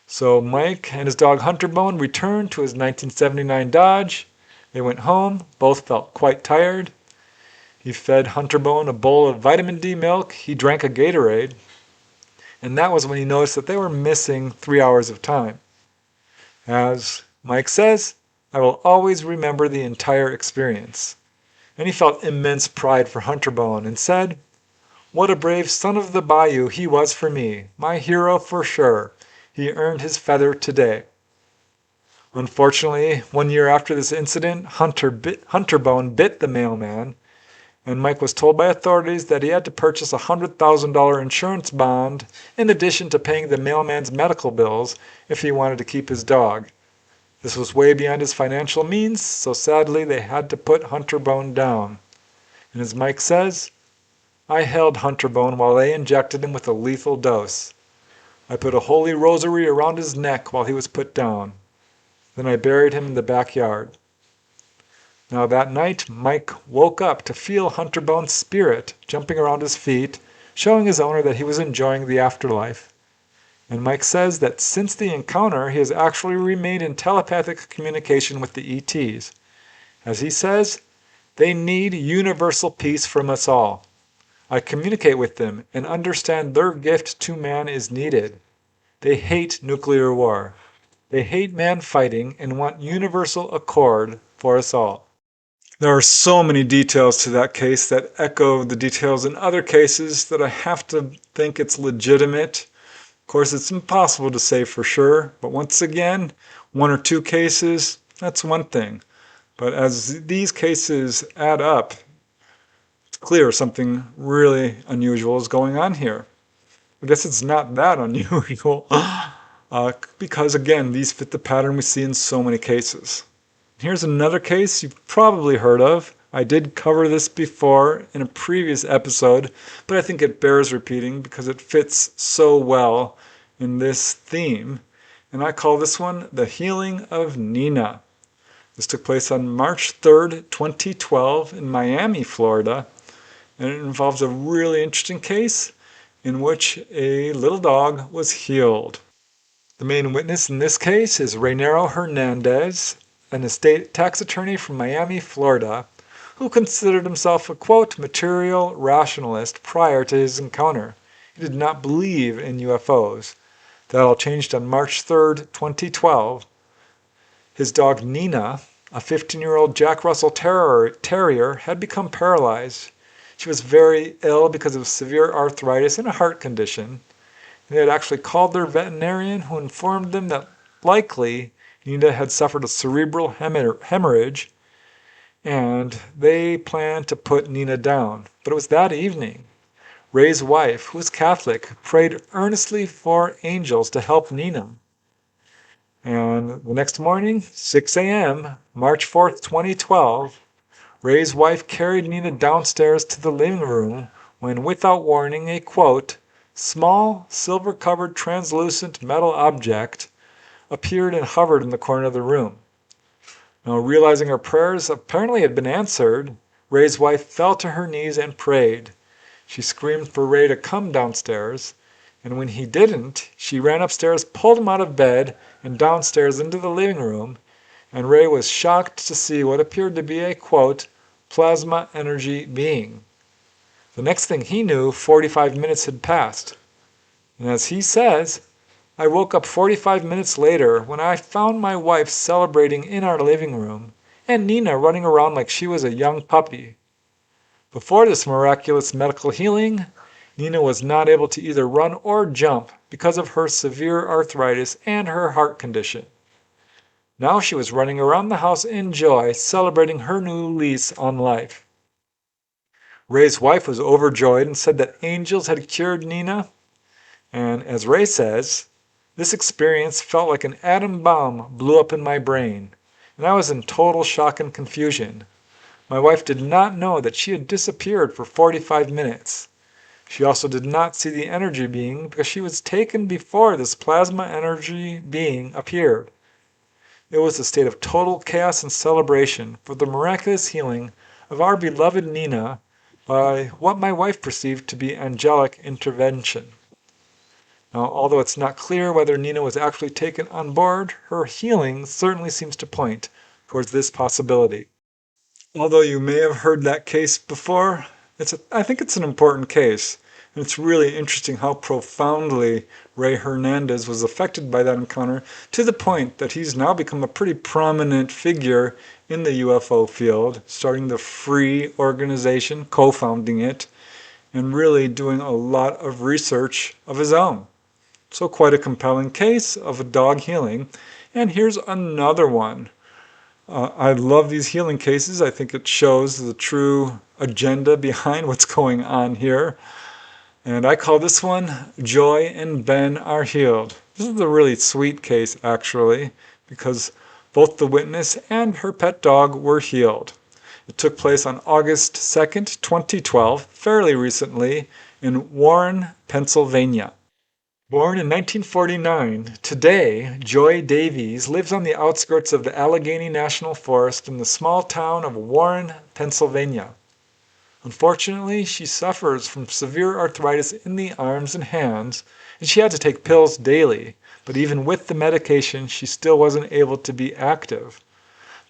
So Mike and his dog Hunterbone returned to his 1979 Dodge. They went home. Both felt quite tired. He fed Hunterbone a bowl of vitamin D milk. He drank a Gatorade. And that was when he noticed that they were missing 3 hours of time. As Mike says, I will always remember the entire experience. And he felt immense pride for Hunterbone and said, "What a brave son of the bayou he was for me. My hero for sure. He earned his feather today." Unfortunately, 1 year after this incident, Hunterbone bit the mailman, and Mike was told by authorities that he had to purchase a $100,000 insurance bond in addition to paying the mailman's medical bills if he wanted to keep his dog. This was way beyond his financial means, so sadly they had to put Hunterbone down. And as Mike says, I held Hunterbone while they injected him with a lethal dose. I put a holy rosary around his neck while he was put down. Then I buried him in the backyard. Now that night, Mike woke up to feel Hunterbone's spirit jumping around his feet, showing his owner that he was enjoying the afterlife. And Mike says that since the encounter, he has actually remained in telepathic communication with the ETs. As he says, they need universal peace from us all. I communicate with them and understand their gift to man is needed. They hate nuclear war. They hate man fighting and want universal accord for us all. There are so many details to that case that echo the details in other cases that I have to think it's legitimate. Of course, it's impossible to say for sure, but once again, 1 or 2 cases, that's one thing. But as these cases add up, it's clear something really unusual is going on here. I guess it's not that unusual because, again, these fit the pattern we see in so many cases. Here's another case you've probably heard of. I did cover this before in a previous episode, but I think it bears repeating because it fits so well in this theme. And I call this one The Healing of Nina. This took place on March 3rd, 2012 in Miami, Florida. And it involves a really interesting case in which a little dog was healed. The main witness in this case is Reynero Hernandez, an estate tax attorney from Miami, Florida, who considered himself a, quote, material rationalist prior to his encounter. He did not believe in UFOs. That all changed on March 3rd, 2012. His dog Nina, a 15-year-old Jack Russell Terrier, had become paralyzed. She was very ill because of severe arthritis and a heart condition. They had actually called their veterinarian, who informed them that likely Nina had suffered a cerebral hemorrhage, and they planned to put Nina down. But it was that evening. Ray's wife, who was Catholic, prayed earnestly for angels to help Nina. And the next morning, 6 a.m., March 4th, 2012, Ray's wife carried Nina downstairs to the living room when, without warning, a, quote, small, silver-covered, translucent metal object appeared and hovered in the corner of the room. Now, realizing her prayers apparently had been answered, Ray's wife fell to her knees and prayed. She screamed for Ray to come downstairs, and when he didn't, she ran upstairs, pulled him out of bed, and downstairs into the living room, and Ray was shocked to see what appeared to be a, quote, plasma energy being. The next thing he knew, 45 minutes had passed. And as he says, I woke up 45 minutes later when I found my wife celebrating in our living room and Nina running around like she was a young puppy. Before this miraculous medical healing, Nina was not able to either run or jump because of her severe arthritis and her heart condition. Now she was running around the house in joy, celebrating her new lease on life. Ray's wife was overjoyed and said that angels had cured Nina. And as Ray says, this experience felt like an atom bomb blew up in my brain, and I was in total shock and confusion. My wife did not know that she had disappeared for 45 minutes. She also did not see the energy being because she was taken before this plasma energy being appeared. It was a state of total chaos and celebration for the miraculous healing of our beloved Nina by what my wife perceived to be angelic intervention. Now, although it's not clear whether Nina was actually taken on board, her healing certainly seems to point towards this possibility. Although you may have heard that case before, I think it's an important case. And it's really interesting how profoundly Ray Hernandez was affected by that encounter, to the point that he's now become a pretty prominent figure in the UFO field, starting the Free organization, co-founding it, and really doing a lot of research of his own. So quite a compelling case of a dog healing. And here's another one. I love these healing cases. I think it shows the true agenda behind what's going on here. And I call this one Joy and Ben Are Healed. This is a really sweet case, actually, because both the witness and her pet dog were healed. It took place on August 2nd, 2012, fairly recently, in Warren, Pennsylvania. Born in 1949, today Joy Davies lives on the outskirts of the Allegheny National Forest in the small town of Warren, Pennsylvania. Unfortunately, she suffers from severe arthritis in the arms and hands, and she had to take pills daily, but even with the medication, she still wasn't able to be active.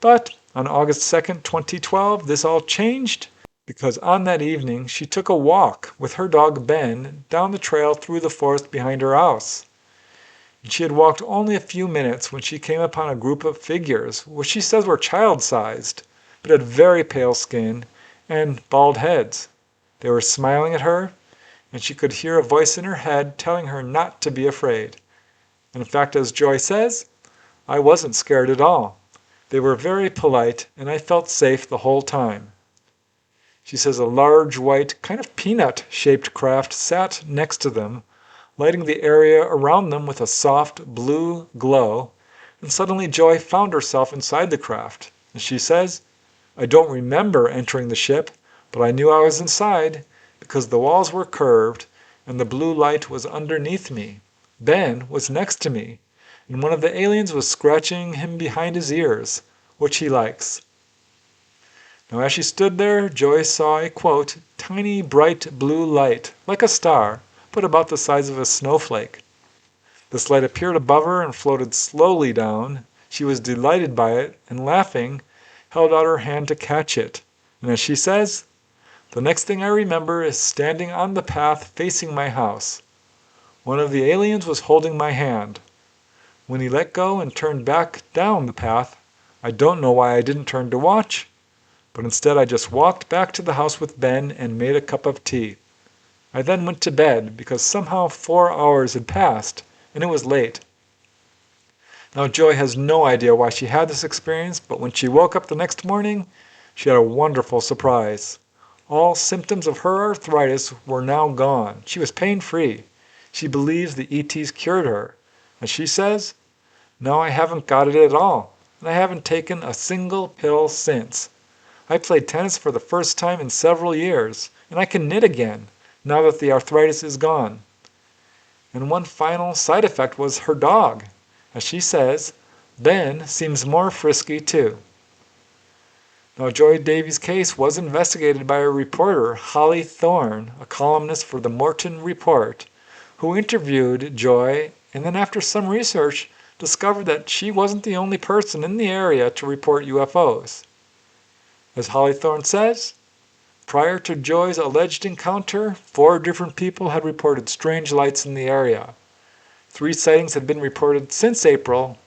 But on August 2nd, 2012, this all changed, because on that evening, she took a walk with her dog Ben down the trail through the forest behind her house. And she had walked only a few minutes when she came upon a group of figures, which she says were child-sized, but had very pale skin and bald heads. They were smiling at her, and she could hear a voice in her head telling her not to be afraid. And in fact, as Joy says, I wasn't scared at all. They were very polite, and I felt safe the whole time. She says a large white, kind of peanut-shaped craft sat next to them, lighting the area around them with a soft blue glow, and suddenly Joy found herself inside the craft. And she says, I don't remember entering the ship, but I knew I was inside because the walls were curved and the blue light was underneath me. Ben was next to me, and one of the aliens was scratching him behind his ears, which he likes. Now, as she stood there, Joy saw a, quote, tiny bright blue light, like a star, but about the size of a snowflake. This light appeared above her and floated slowly down. She was delighted by it, and laughing, held out her hand to catch it. And as she says, the next thing I remember is standing on the path facing my house. One of the aliens was holding my hand. When he let go and turned back down the path, I don't know why I didn't turn to watch, but instead I just walked back to the house with Ben and made a cup of tea. I then went to bed because somehow 4 hours had passed and it was late. Now Joy has no idea why she had this experience, but when she woke up the next morning, she had a wonderful surprise. All symptoms of her arthritis were now gone. She was pain-free. She believes the ETs cured her. As she says, now I haven't got it at all, and I haven't taken a single pill since. I played tennis for the first time in several years, and I can knit again, now that the arthritis is gone. And one final side effect was her dog. As she says, Ben seems more frisky too. Now, Joy Davies' case was investigated by a reporter, Holly Thorne, a columnist for the Morton Report, who interviewed Joy and then after some research discovered that she wasn't the only person in the area to report UFOs. As Holly Thorne says, prior to Joy's alleged encounter, 4 different people had reported strange lights in the area. 3 sightings had been reported since April,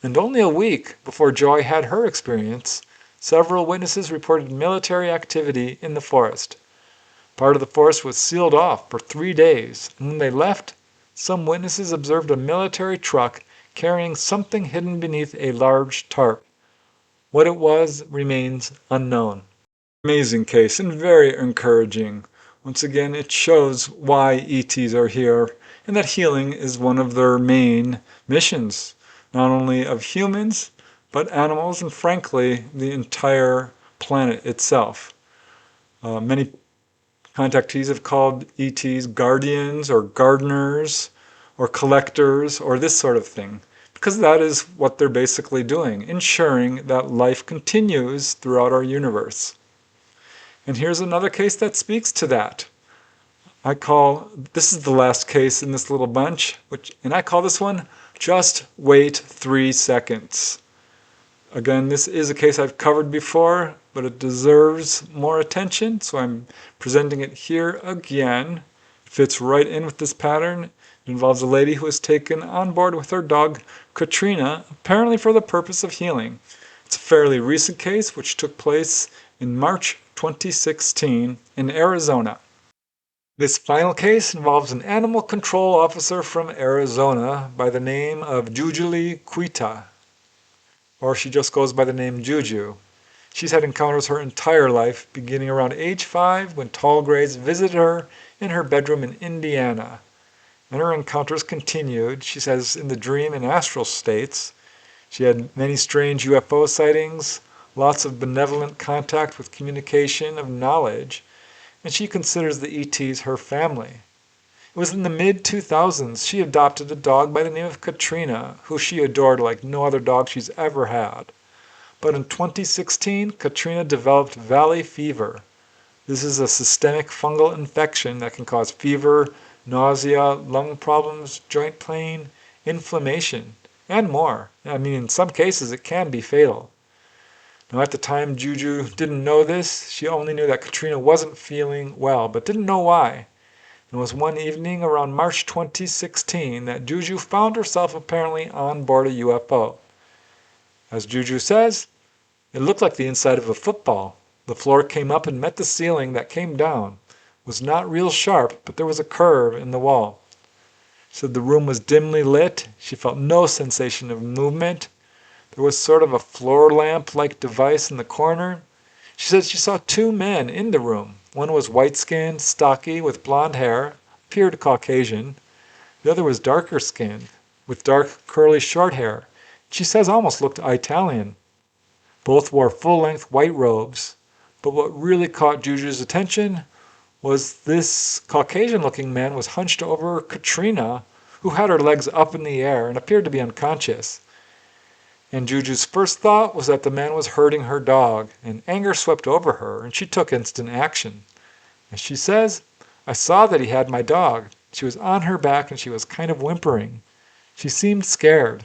and only a week before Joy had her experience, several witnesses reported military activity in the forest. Part of the forest was sealed off for 3 days, and when they left, some witnesses observed a military truck carrying something hidden beneath a large tarp. What it was remains unknown. Amazing case and very encouraging. Once again, it shows why ETs are here and that healing is one of their main missions, not only of humans, but animals and frankly, the entire planet itself. Many Contactees have called ETs guardians or gardeners or collectors or this sort of thing, because that is what they're basically doing, ensuring that life continues throughout our universe. And here's another case that speaks to that. This is the last case in this little bunch, and I call this one, Just Wait 3 Seconds. Again, this is a case I've covered before, but it deserves more attention, so I'm presenting it here again. It fits right in with this pattern. It involves a lady who was taken on board with her dog, Katrina, apparently for the purpose of healing. It's a fairly recent case, which took place in March 2016 in Arizona. This final case involves an animal control officer from Arizona by the name of Jujuli Quita, or she just goes by the name Juju. She's had encounters her entire life, beginning around age 5 when tall grays visited her in her bedroom in Indiana. And her encounters continued, she says, in the dream and astral states. She had many strange UFO sightings, lots of benevolent contact with communication of knowledge, and she considers the ETs her family. It was in the mid-2000s she adopted a dog by the name of Katrina, who she adored like no other dog she's ever had. But in 2016, Katrina developed valley fever. This is a systemic fungal infection that can cause fever, nausea, lung problems, joint pain, inflammation, and more. I mean, in some cases it can be fatal. Now, at the time, Juju didn't know this. She only knew that Katrina wasn't feeling well, but didn't know why. It was one evening around March 2016 that Juju found herself apparently on board a UFO. As Juju says, it looked like the inside of a football. The floor came up and met the ceiling that came down. It was not real sharp, but there was a curve in the wall. She said the room was dimly lit. She felt no sensation of movement. There was sort of a floor lamp-like device in the corner. She said she saw 2 men in the room. One was white-skinned, stocky, with blonde hair, appeared Caucasian. The other was darker skinned, with dark, curly, short hair. She says almost looked Italian. Both wore full-length white robes. But what really caught Juju's attention was this Caucasian-looking man was hunched over Katrina, who had her legs up in the air and appeared to be unconscious. And Juju's first thought was that the man was hurting her dog, and anger swept over her, and she took instant action. And she says, I saw that he had my dog. She was on her back and she was kind of whimpering. She seemed scared.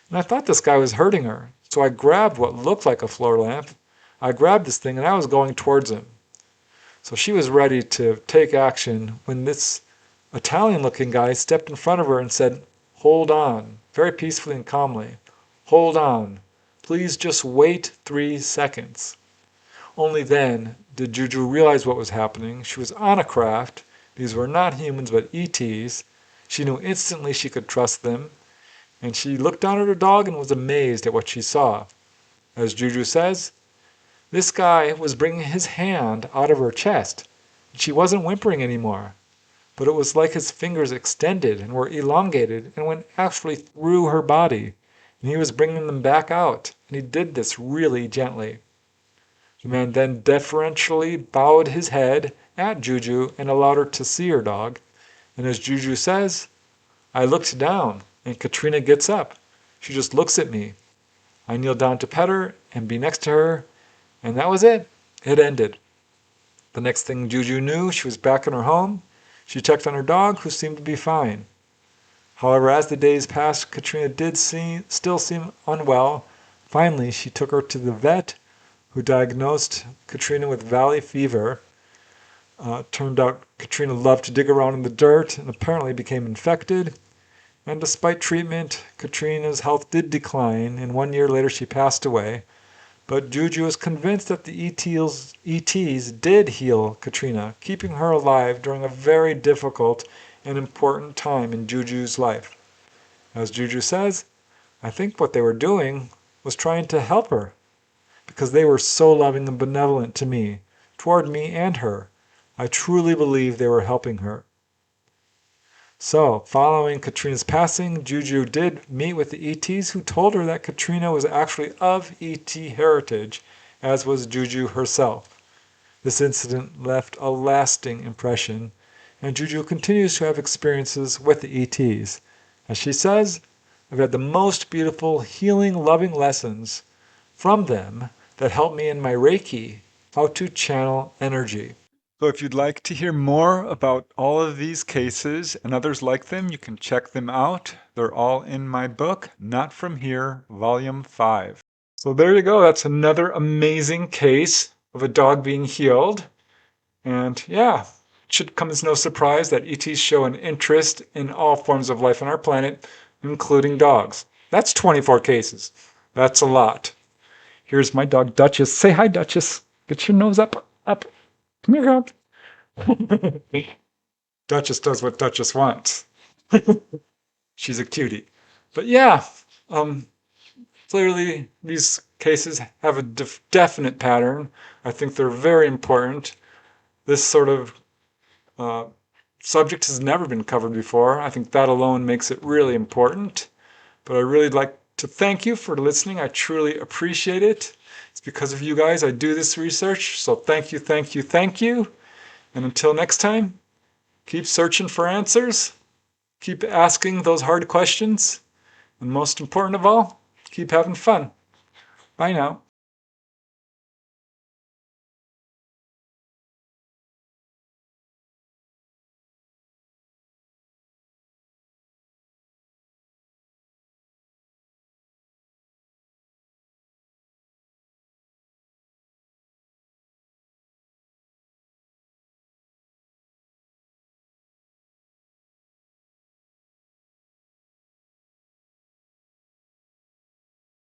And I thought this guy was hurting her, so I grabbed what looked like a floor lamp. I grabbed this thing and I was going towards him. So she was ready to take action when this Italian-looking guy stepped in front of her and said, hold on, very peacefully and calmly. Hold on. Please just wait 3 seconds. Only then did Juju realize what was happening. She was on a craft. These were not humans but ETs. She knew instantly she could trust them. And she looked down at her dog and was amazed at what she saw. As Juju says, this guy was bringing his hand out of her chest. She wasn't whimpering anymore. But it was like his fingers extended and were elongated and went actually through her body. And he was bringing them back out, and he did this really gently. The man then deferentially bowed his head at Juju and allowed her to see her dog. And as Juju says, I looked down, and Katrina gets up. She just looks at me. I kneel down to pet her and be next to her, and that was it. It ended. The next thing Juju knew, she was back in her home. She checked on her dog, who seemed to be fine. However, as the days passed, Katrina did still seem unwell. Finally, she took her to the vet, who diagnosed Katrina with valley fever. Turned out Katrina loved to dig around in the dirt and apparently became infected. And despite treatment, Katrina's health did decline, and 1 year later she passed away. But Juju is convinced that the ETs did heal Katrina, keeping her alive during a very difficult and important time in Juju's life. As Juju says, I think what they were doing was trying to help her, because they were so loving and benevolent to me, toward me and her. I truly believe they were helping her. So, following Katrina's passing, Juju did meet with the ETs, who told her that Katrina was actually of ET heritage, as was Juju herself. This incident left a lasting impression, and Juju continues to have experiences with the ETs. As she says, I've had the most beautiful, healing, loving lessons from them that help me in my Reiki, how to channel energy. So if you'd like to hear more about all of these cases and others like them, you can check them out. They're all in my book, Not From Here, Volume 5. So there you go. That's another amazing case of a dog being healed. And yeah, it should come as no surprise that ETs show an interest in all forms of life on our planet, including dogs. That's 24 cases. That's a lot. Here's my dog, Duchess. Say hi, Duchess. Get your nose up. Come here, dog. Duchess does what Duchess wants. She's a cutie. But yeah, clearly these cases have a definite pattern. I think they're very important. This sort of subject has never been covered before. I think that alone makes it really important. But I really like to thank you for listening. I truly appreciate it. It's because of you guys I do this research. So thank you, thank you, thank you. And until next time, keep searching for answers. Keep asking those hard questions. And most important of all, keep having fun. Bye now.